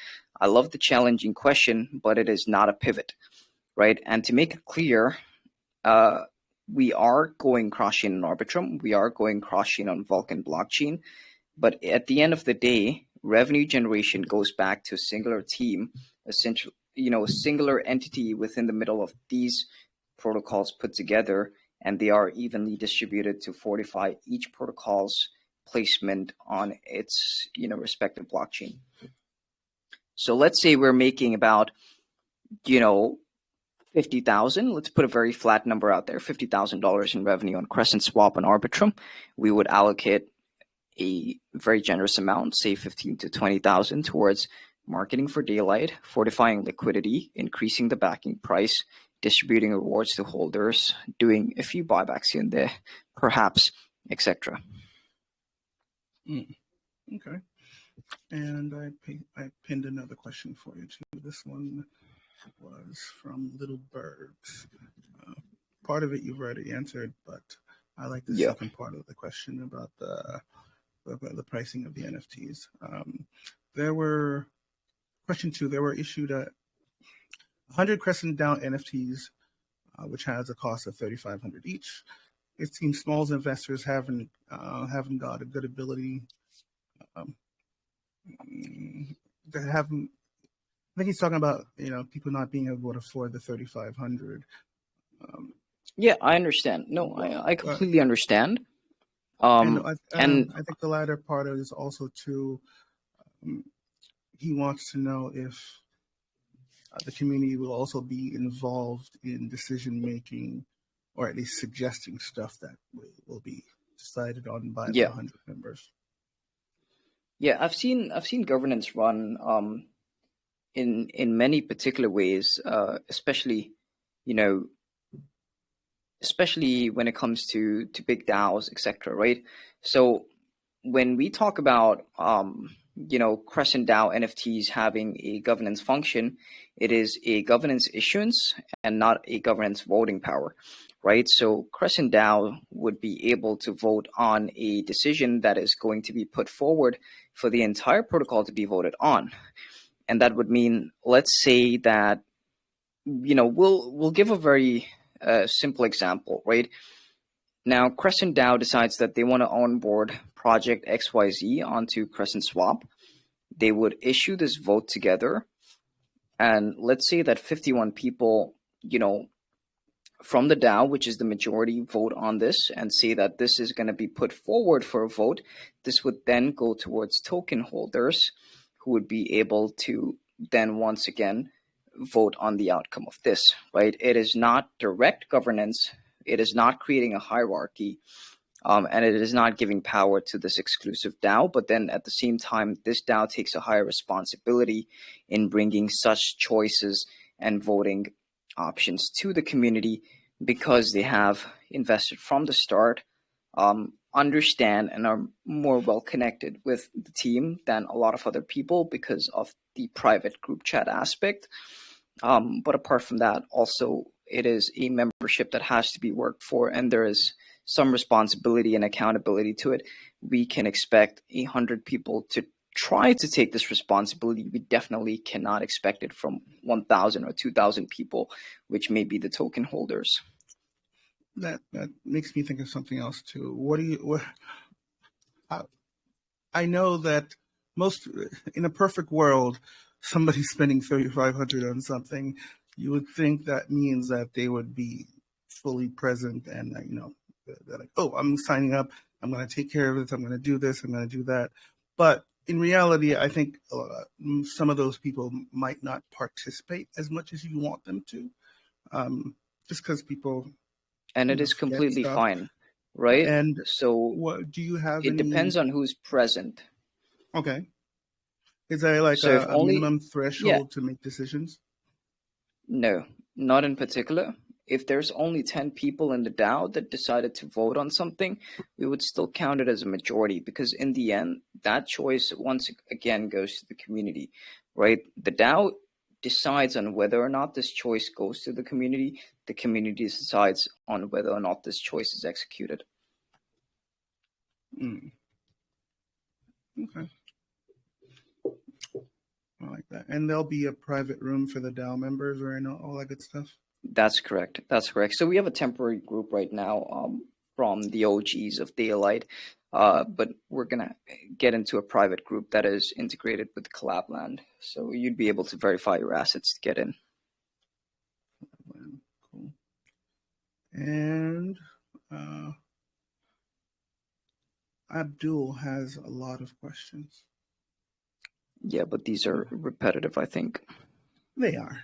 I love the challenging question, but it is not a pivot, right? And to make it clear, we are going cross-chain on Arbitrum. We are going cross-chain on Vulcan blockchain. But at the end of the day, revenue generation goes back to a singular team, essentially, a singular entity within the middle of these protocols put together, and they are evenly distributed to fortify each protocol's placement on its, respective blockchain. So let's say we're making about, 50,000. Let's put a very flat number out there, $50,000 in revenue on Crescent Swap and Arbitrum. We would allocate a very generous amount, say 15 to 20,000, towards marketing for Daylight, fortifying liquidity, increasing the backing price, distributing rewards to holders, doing a few buybacks here and there, perhaps, etc. Okay. And I pinned another question for you too. This one was from Little Birds. Part of it you've already answered, but I like the second part of the question about the pricing of the NFTs. There were issued 100 Crescent down NFTs, which has a cost of $3,500 each. It seems small investors haven't got a good ability. That haven't. I think he's talking about people not being able to afford the $3,500. Yeah, I understand. No, I completely understand. And I think the latter part of it is also too. He wants to know if the community will also be involved in decision making, or at least suggesting stuff that will be decided on by the Yeah. 100 members. Yeah, I've seen governance run in many particular ways, especially, you know, especially when it comes to big DAOs, etc. Right? So when we talk about Crescent DAO NFTs having a governance function, it is a governance issuance and not a governance voting power, right? So Crescent DAO would be able to vote on a decision that is going to be put forward for the entire protocol to be voted on. And that would mean, let's say that, we'll give a very simple example, right? Now, Crescent DAO decides that they want to onboard project XYZ onto Crescent Swap. They would issue this vote together. And let's say that 51 people, from the DAO, which is the majority, vote on this and say that this is going to be put forward for a vote. This would then go towards token holders who would be able to then once again vote on the outcome of this, right? It is not direct governance. It is not creating a hierarchy, and it is not giving power to this exclusive DAO. But then at the same time, this DAO takes a higher responsibility in bringing such choices and voting options to the community because they have invested from the start, understand and are more well connected with the team than a lot of other people because of the private group chat aspect. But apart from that, also it is a membership that has to be worked for, and there is some responsibility and accountability to it. We can expect 100 people to try to take this responsibility. We definitely cannot expect it from 1,000 or 2,000 people, which may be the token holders. That makes me think of something else too. I know that in a perfect world, somebody spending 3,500 on something, you would think that means that they would be fully present and they're like, oh, I'm signing up, I'm going to take care of this, I'm going to do this, I'm going to do that. But in reality, I think some of those people might not participate as much as you want them to, just because people. And it is completely fine, right? And so what do you have? It depends on who's present. Okay. Is there like a minimum threshold to make decisions? No, not in particular. If there's only 10 people in the DAO that decided to vote on something, we would still count it as a majority because in the end, that choice once again goes to the community, right? The DAO decides on whether or not this choice goes to the community. The community decides on whether or not this choice is executed. Okay. I like that. And there'll be a private room for the DAO members or all that good stuff? That's correct. That's correct. So we have a temporary group right now from the OGs of Daylight, but we're going to get into a private group that is integrated with Collabland. So you'd be able to verify your assets to get in. Cool. And Abdul has a lot of questions. Yeah, but these are repetitive, I think. They are.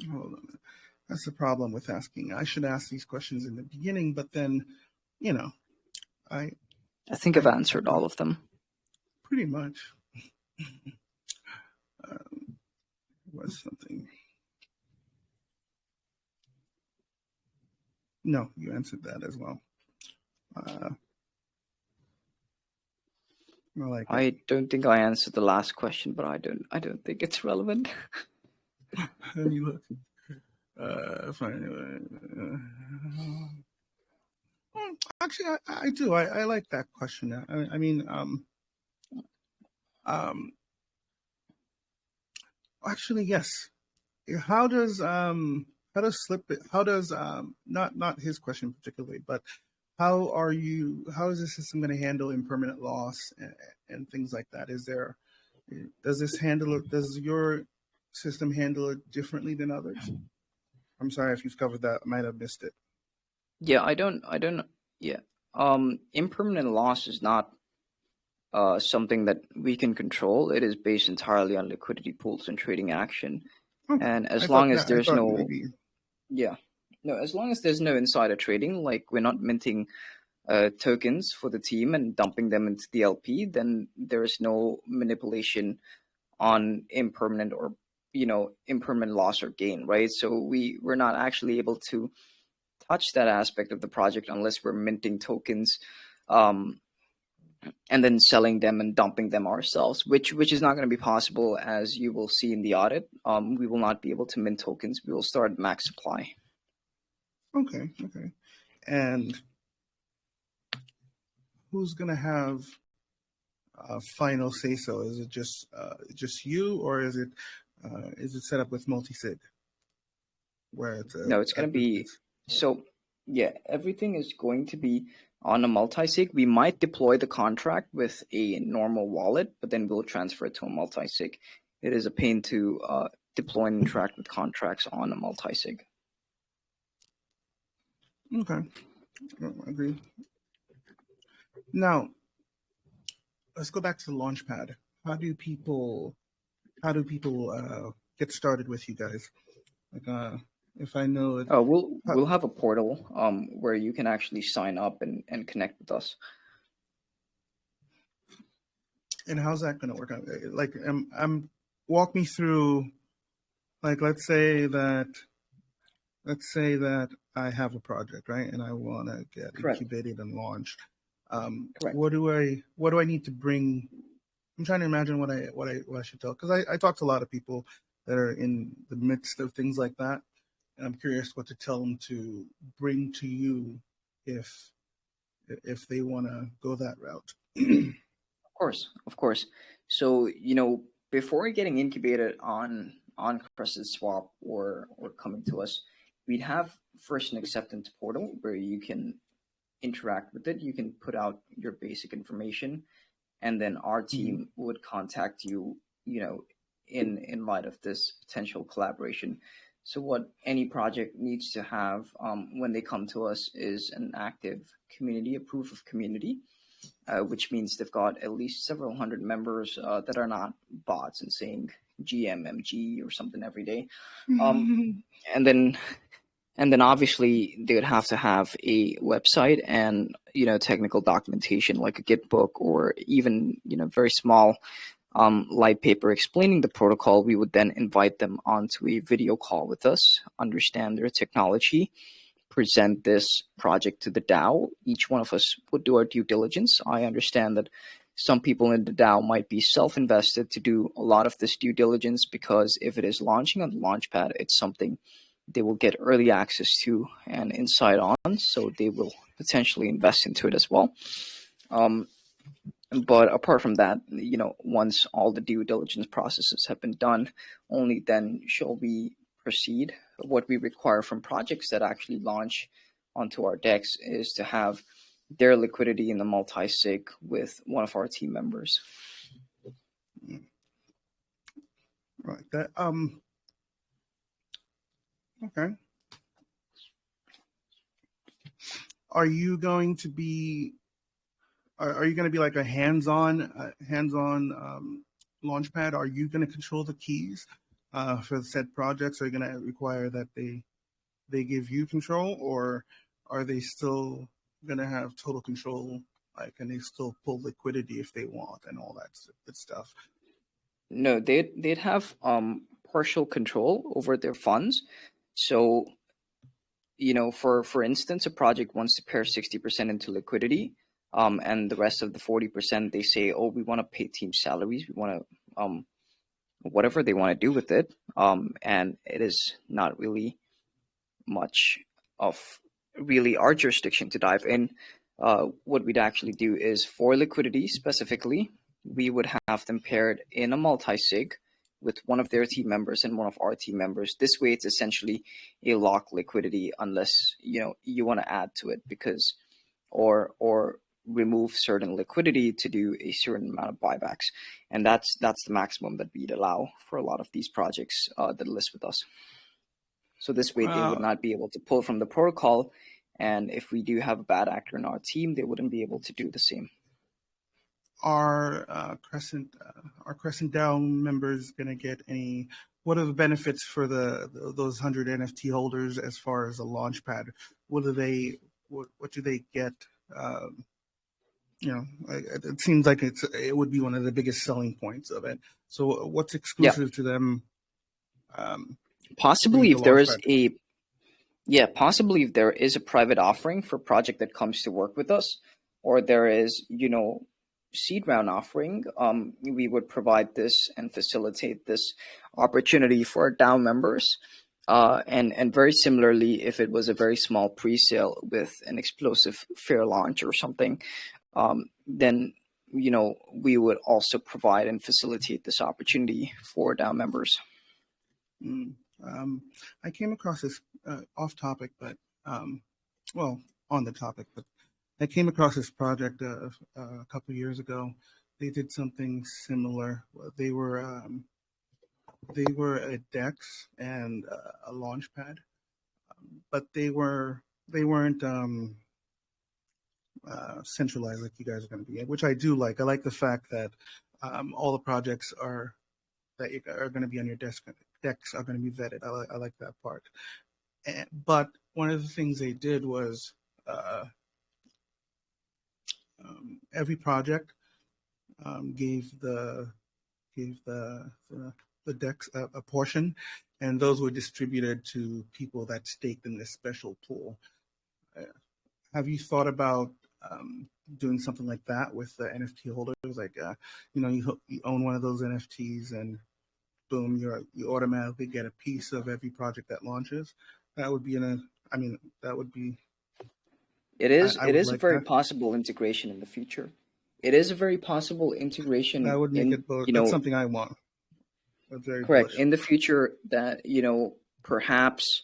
Hold on. That's the problem with asking. I should ask these questions in the beginning, but then, I think I've answered all of them. Pretty much. Was something. No, you answered that as well. I don't think I answered the last question, but I don't think it's relevant. Let me look. Actually, I do. I like that question. I mean, actually, yes. How does not his question particularly, but how is the system going to handle impermanent loss and things like that? Does your system handle it differently than others? I'm sorry if you've covered that. I might have missed it. Yeah, I don't. Yeah. Impermanent loss is not something that we can control. It is based entirely on liquidity pools and trading action. Okay. And as long as there's no, yeah, No, as long as there's no insider trading, like we're not minting tokens for the team and dumping them into the LP, then there is no manipulation on impermanent or impermanent loss or gain, right? So we're not actually able to touch that aspect of the project unless we're minting tokens, um, and then selling them and dumping them ourselves, which is not going to be possible, as you will see in the audit. We will not be able to mint tokens. We will start max supply. Okay. And who's gonna have final say so? Is it just you, or is it set up with multi-sig, where it's No, it's going to be so. Yeah, everything is going to be on a multi-sig. We might deploy the contract with a normal wallet, but then we'll transfer it to a multi-sig. It is a pain to deploy and interact with contracts on a multi-sig. Okay, I agree. Now, let's go back to the Launchpad. How do people get started with you guys? Like, if I know it, we'll have a portal where you can actually sign up and connect with us. And how's that going to work out? Like, walk me through. Like, let's say that I have a project, right, and I want to get incubated and launched. What do I need to bring? I'm trying to imagine what I should tell, because I talk to a lot of people that are in the midst of things like that, and I'm curious what to tell them to bring to you if they want to go that route. Of course. So before getting incubated on Crescent Swap or coming to us, we'd have first an acceptance portal where you can interact with it. You can put out your basic information, and then our team would contact you, in light of this potential collaboration. So what any project needs to have when they come to us is an active community, a proof of community, which means they've got at least several hundred members that are not bots and saying GMMG or something every day. And then obviously they would have to have a website and technical documentation like a Git book, or even very small light paper explaining the protocol. We would then invite them onto a video call with us, understand their technology, present this project to the DAO. Each one of us would do our due diligence. I understand that some people in the DAO might be self-invested to do a lot of this due diligence, because if it is launching on the Launchpad, it's something they will get early access to and insight on, so they will potentially invest into it as well. But apart from that, once all the due diligence processes have been done, only then shall we proceed. What we require from projects that actually launch onto our decks is to have their liquidity in the multi-sig with one of our team members. Right. That okay. Are you going to be like a hands-on Launchpad? Are you going to control the keys for said projects? Are you going to require that they give you control, or are they still going to have total control? Like, can they still pull liquidity if they want and all that good stuff? No, they'd have partial control over their funds. So, for instance, a project wants to pair 60% into liquidity, and the rest of the 40%, they say, oh, we want to pay team salaries. We want to, whatever they want to do with it. And it is not really much of really our jurisdiction to dive in. What we'd actually do is, for liquidity specifically, we would have them paired in a multi-sig with one of their team members and one of our team members. This way, it's essentially a lock liquidity, unless you want to add to it, because or remove certain liquidity to do a certain amount of buybacks, and that's the maximum that we'd allow for a lot of these projects that list with us. So this way, they would not be able to pull from the protocol, and if we do have a bad actor in our team, they wouldn't be able to do the same. Are Crescent DAO members going to get any what are the benefits for those 100 NFT holders as far as a launch pad? What do they get? It seems like it would be one of the biggest selling points of it. So what's exclusive to them? Possibly if there is possibly if there is a private offering for a project that comes to work with us, or there is, seed round offering, we would provide this and facilitate this opportunity for our DAO members. And very similarly, if it was a very small pre-sale with an explosive fair launch or something, then we would also provide and facilitate this opportunity for DAO members. I came across this off topic, but on the topic, but I came across this project a couple of years ago. They did something similar. They were a DEX and a launch pad, but they weren't centralized like you guys are going to be, which I do like. I like the fact that all the projects that are going to be on your decks are going to be vetted. I like that part. But one of the things they did was every project gave the decks a portion, and those were distributed to people that staked in this special pool. Have you thought about doing something like that with the NFT holders? Like, you own one of those NFTs, and boom, you automatically get a piece of every project that launches. That would be It is a very possible integration in the future. It is a very possible integration. That would make it both. That's something I want. That's very correct. bullish. In the future, that perhaps,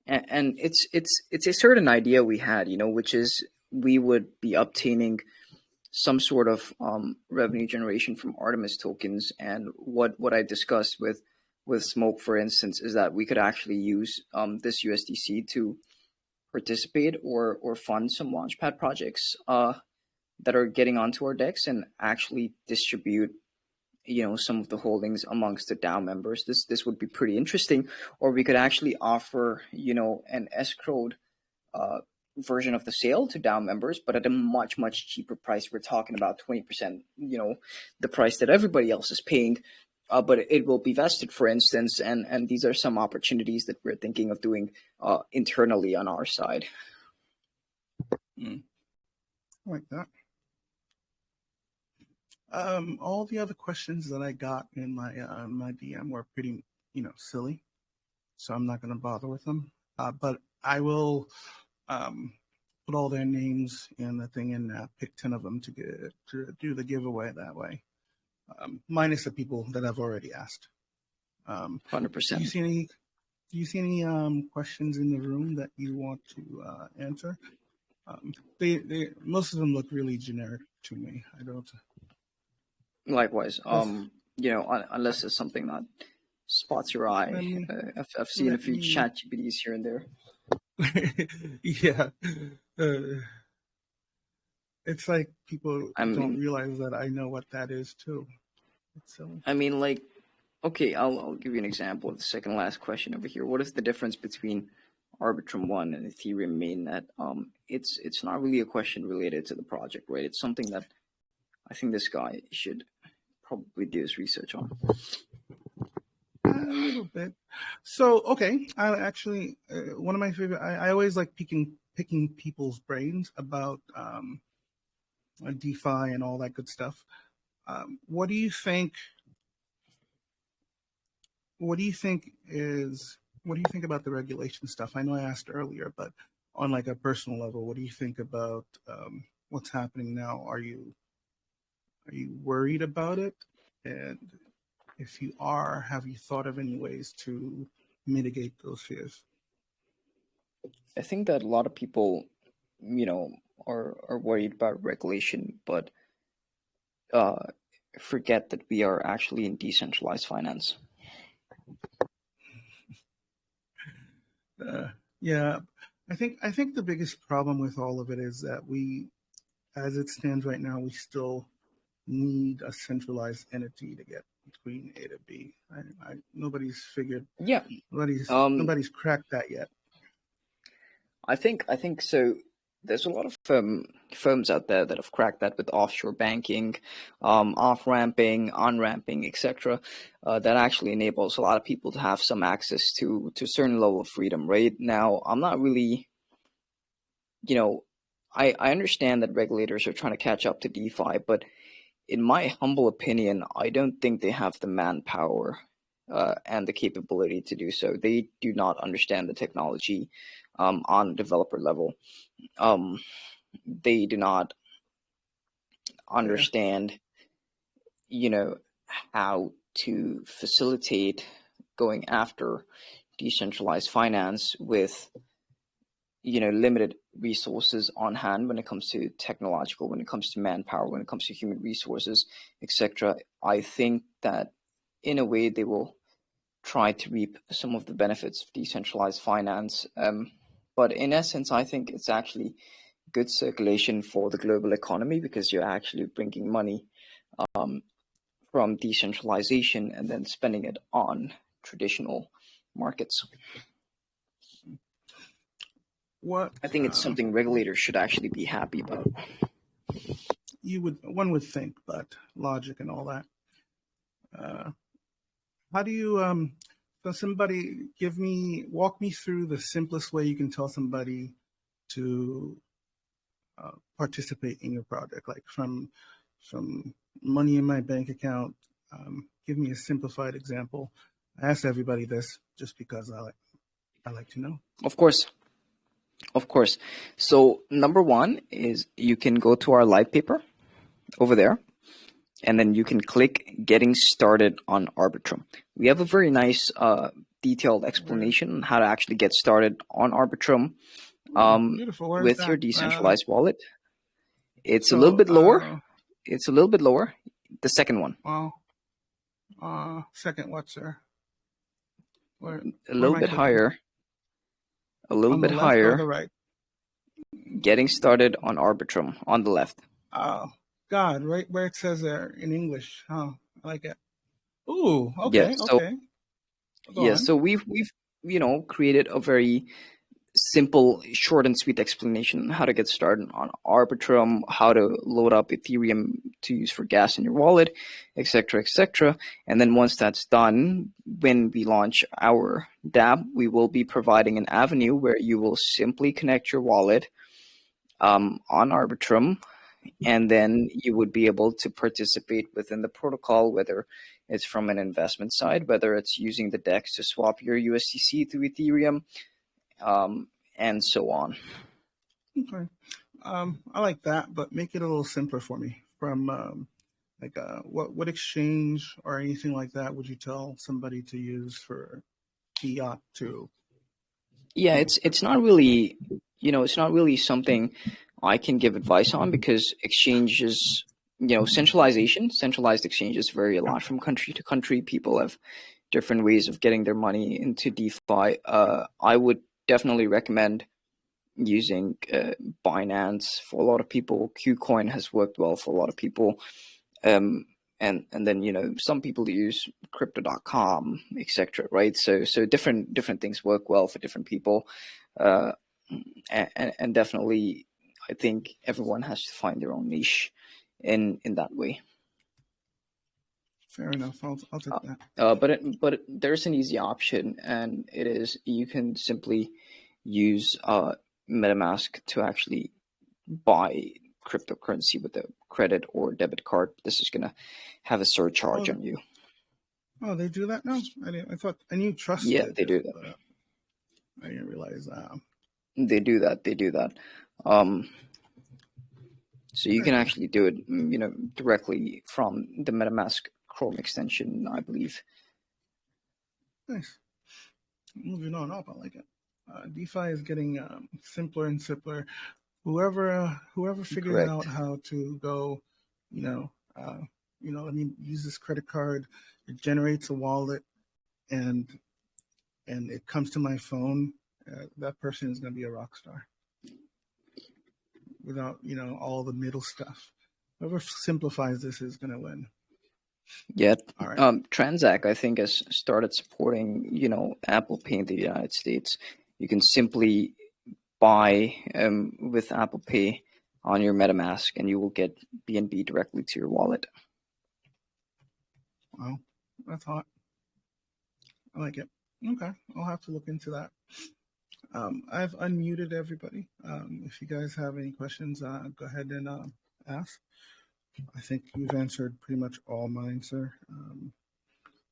and it's a certain idea we had, which is we would be obtaining some sort of revenue generation from Artemis tokens. And what I discussed with Smoke, for instance, is that we could actually use this USDC to participate or fund some launchpad projects that are getting onto our decks and actually distribute some of the holdings amongst the DAO members. This would be pretty interesting. Or we could actually offer an escrowed version of the sale to DAO members, but at a much cheaper price. We're talking about 20%, the price that everybody else is paying. But it will be vested, for instance, and these are some opportunities that we're thinking of doing internally on our side. I like that. All the other questions that I got in my DM were pretty, silly, so I'm not going to bother with them. But I will put all their names in the thing and pick 10 of them to do the giveaway that way. Minus the people that I've already asked. 100%. Do you see any questions in the room that you want to answer? They most of them look really generic to me. I don't. Likewise, unless it's something that spots your eye. I've seen a few chat GPTs here and there. Yeah. It's like people don't realize that I know what that is too. It's silly. Okay, I'll give you an example of the second last question over here. What is the difference between Arbitrum 1 and Ethereum mainnet? It's not really a question related to the project, right? It's something that I think this guy should probably do his research on. A little bit. So, okay, I actually one of my favorite. I always like picking people's brains about DeFi and all that good stuff. What do you think? What do you think about the regulation stuff? I know I asked earlier, but on like a personal level, what do you think about what's happening now? Are you worried about it? And if you are, have you thought of any ways to mitigate those fears? I think that a lot of people, are worried about regulation, but forget that we are actually in decentralized finance. Yeah, I think the biggest problem with all of it is that as it stands right now, we still need a centralized entity to get between A to B. Nobody's figured. Yeah. Nobody's cracked that yet. I think so. There's a lot of firms out there that have cracked that with offshore banking, off-ramping, on-ramping, etc. That actually enables a lot of people to have some access to a certain level of freedom. Right now, I'm not really, I understand that regulators are trying to catch up to DeFi, but in my humble opinion, I don't think they have the manpower and the capability to do so. They do not understand the technology on a developer level. They do not understand, how to facilitate going after decentralized finance with, limited resources on hand when it comes to technological, when it comes to manpower, when it comes to human resources, etc. I think that in a way they will try to reap some of the benefits of decentralized finance. But in essence, I think it's actually good circulation for the global economy because you're actually bringing money from decentralization and then spending it on traditional markets. I think it's something regulators should actually be happy about. One would think, but logic and all that. How do you walk me through the simplest way you can tell somebody to participate in your project, like from money in my bank account. Give me a simplified example. I ask everybody this just because I like to know. Of course. So number one is you can go to our light paper over there, and then you can click Getting Started on Arbitrum. We have a very nice detailed explanation on how to actually get started on Arbitrum with your decentralized wallet. It's a little bit lower. It's a little bit lower. The second one. Second what, sir? A little bit higher. A little bit higher. On the right. Getting started on Arbitrum on the left. Oh, God, right where it says there in English. Oh, I like it. Ooh, okay, okay. So we've created a very simple, short and sweet explanation on how to get started on Arbitrum, how to load up Ethereum to use for gas in your wallet, etc., etc. And then once that's done, when we launch our dApp, we will be providing an avenue where you will simply connect your wallet on Arbitrum, and then you would be able to participate within the protocol, whether it's from an investment side, whether it's using the DEX to swap your USDC to Ethereum, and so on. Okay. I like that, but make it a little simpler for me. From what exchange or anything like that would you tell somebody to use for fiat to? Yeah, it's not really, it's not really something I can give advice on because exchanges, centralized exchanges vary a lot from country to country. People have different ways of getting their money into DeFi. I would definitely recommend using Binance for a lot of people. KuCoin has worked well for a lot of people. And then some people use crypto.com, etc. Right? So different things work well for different people. And definitely I think everyone has to find their own niche in that way. Fair enough. I'll take that. But there's an easy option, and it is you can simply use MetaMask to actually buy cryptocurrency with a credit or debit card. This is gonna have a surcharge on you. Oh, they do that now? I knew Trust. Yeah, they do that. I didn't realize that. They do that. So you can actually do it, directly from the MetaMask Chrome extension, I believe. Nice. Moving on up, I like it. DeFi is getting simpler and simpler. Whoever figures out how to go, let me use this credit card. It generates a wallet, and it comes to my phone. That person is going to be a rock star. Without all the middle stuff. Whoever simplifies this is going to win. Yeah. All right. Transact, I think, has started supporting, Apple Pay in the United States. You can simply buy with Apple Pay on your MetaMask, and you will get BNB directly to your wallet. Wow, that's hot. I like it. Okay, I'll have to look into that. I've unmuted everybody. If you guys have any questions, go ahead and ask. I think you've answered pretty much all mine, sir.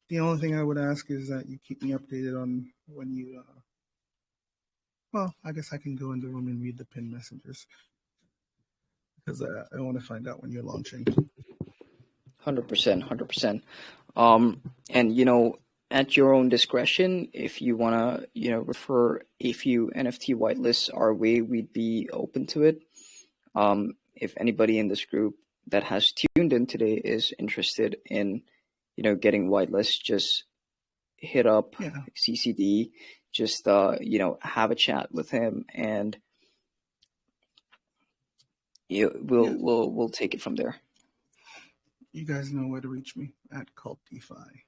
The only thing I would ask is that you keep me updated on when you. Well, I guess I can go in the room and read the pin messages because I want to find out when you're launching. 100%, 100%. And at your own discretion, if you wanna, refer a few NFT whitelists our way, we'd be open to it. If anybody in this group that has tuned in today is interested in, getting whitelists, just hit up CCD, just have a chat with him, and we'll take it from there. You guys know where to reach me at Cult DeFi.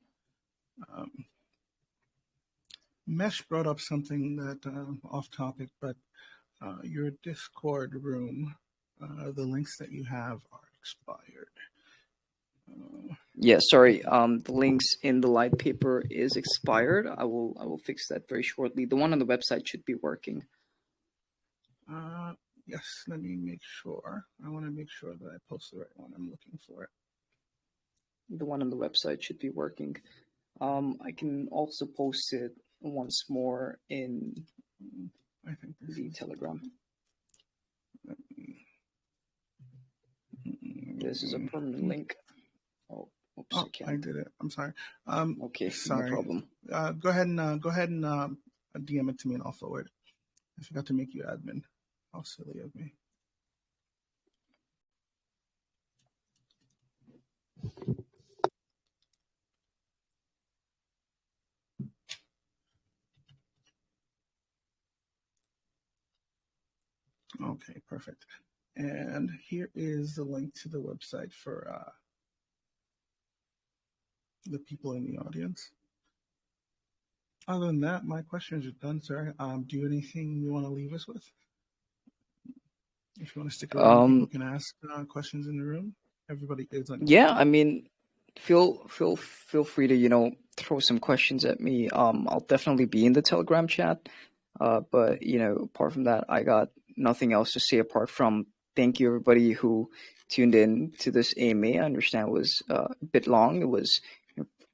Mesh brought up something that off topic, but your Discord room, the links that you have are expired. Yeah, sorry. The links in the light paper is expired. I will fix that very shortly. The one on the website should be working. Yes, let me make sure. I want to make sure that I post the right one. I'm looking for it. The one on the website should be working. I can also post it once more in I think the Telegram. This is a permanent link. Oh, oops, I did it. I'm sorry. Okay, sorry. No problem. Go ahead and DM it to me and I'll forward. I forgot to make you admin. How silly of me. Okay, perfect. And here is the link to the website for the people in the audience. Other than that, my questions are done, sir. Do you have anything you want to leave us with? If you want to stick around, people can ask questions in the room. Everybody is on. Yeah, I mean, feel free to throw some questions at me. I'll definitely be in the Telegram chat. But apart from that, I got nothing else to say apart from thank you everybody who tuned in to this AMA. I understand it was a bit long. It was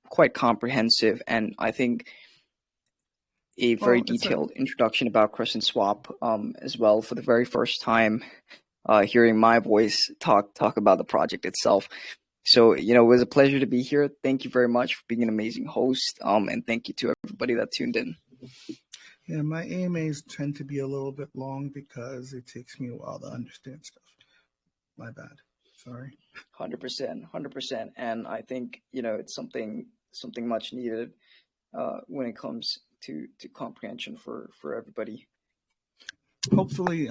quite comprehensive, and I think a very detailed introduction about Crescent Swap as well for the very first time. Hearing my voice talk about the project itself. So, it was a pleasure to be here. Thank you very much for being an amazing host. And thank you to everybody that tuned in. Yeah, my AMAs tend to be a little bit long because it takes me a while to understand stuff. My bad. Sorry. 100%. And I think, it's something much needed when it comes to comprehension for everybody. Hopefully,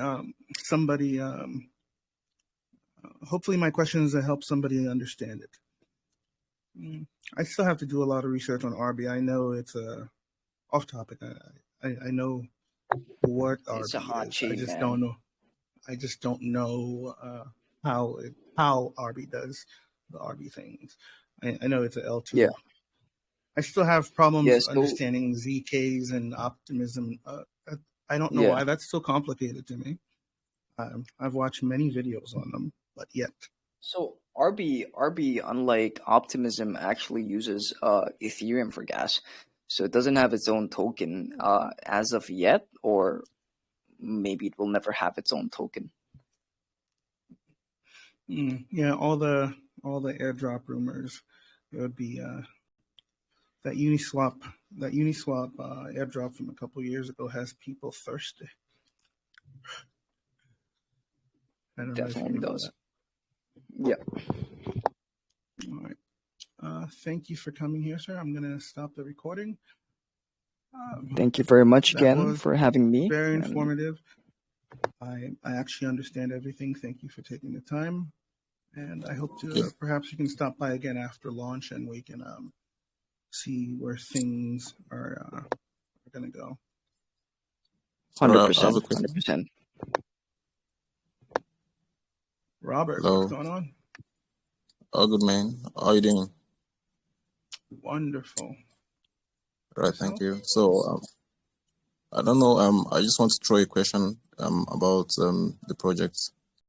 hopefully my questions will help somebody understand it. I still have to do a lot of research on RB. I know it's off topic. I know what RB it's a hot is. chain, I just man. don't know. I just don't know how RB does the RB things. I know it's an L2. Yeah. I still have problems understanding ZKs and optimism. I don't know why that's so complicated to me. I've watched many videos on them, but yet. So RB, unlike Optimism, actually uses Ethereum for gas. So it doesn't have its own token as of yet, or maybe it will never have its own token. Yeah, all the airdrop rumors. It would be that Uniswap airdrop from a couple years ago has people thirsty. I don't Definitely know does. Yeah. All right. Thank you for coming here, sir. I'm going to stop the recording. Thank you very much again for having me. Very informative. I actually understand everything. Thank you for taking the time. and I hope to Okay. perhaps you can stop by again after launch, and we can see where things are going to go. 100%. I have a question. 100%. Robert, Hello. what's going on? Oh, good, man. How are you doing? Wonderful. Right, thank you. So, I don't know. I just want to throw a question about the project.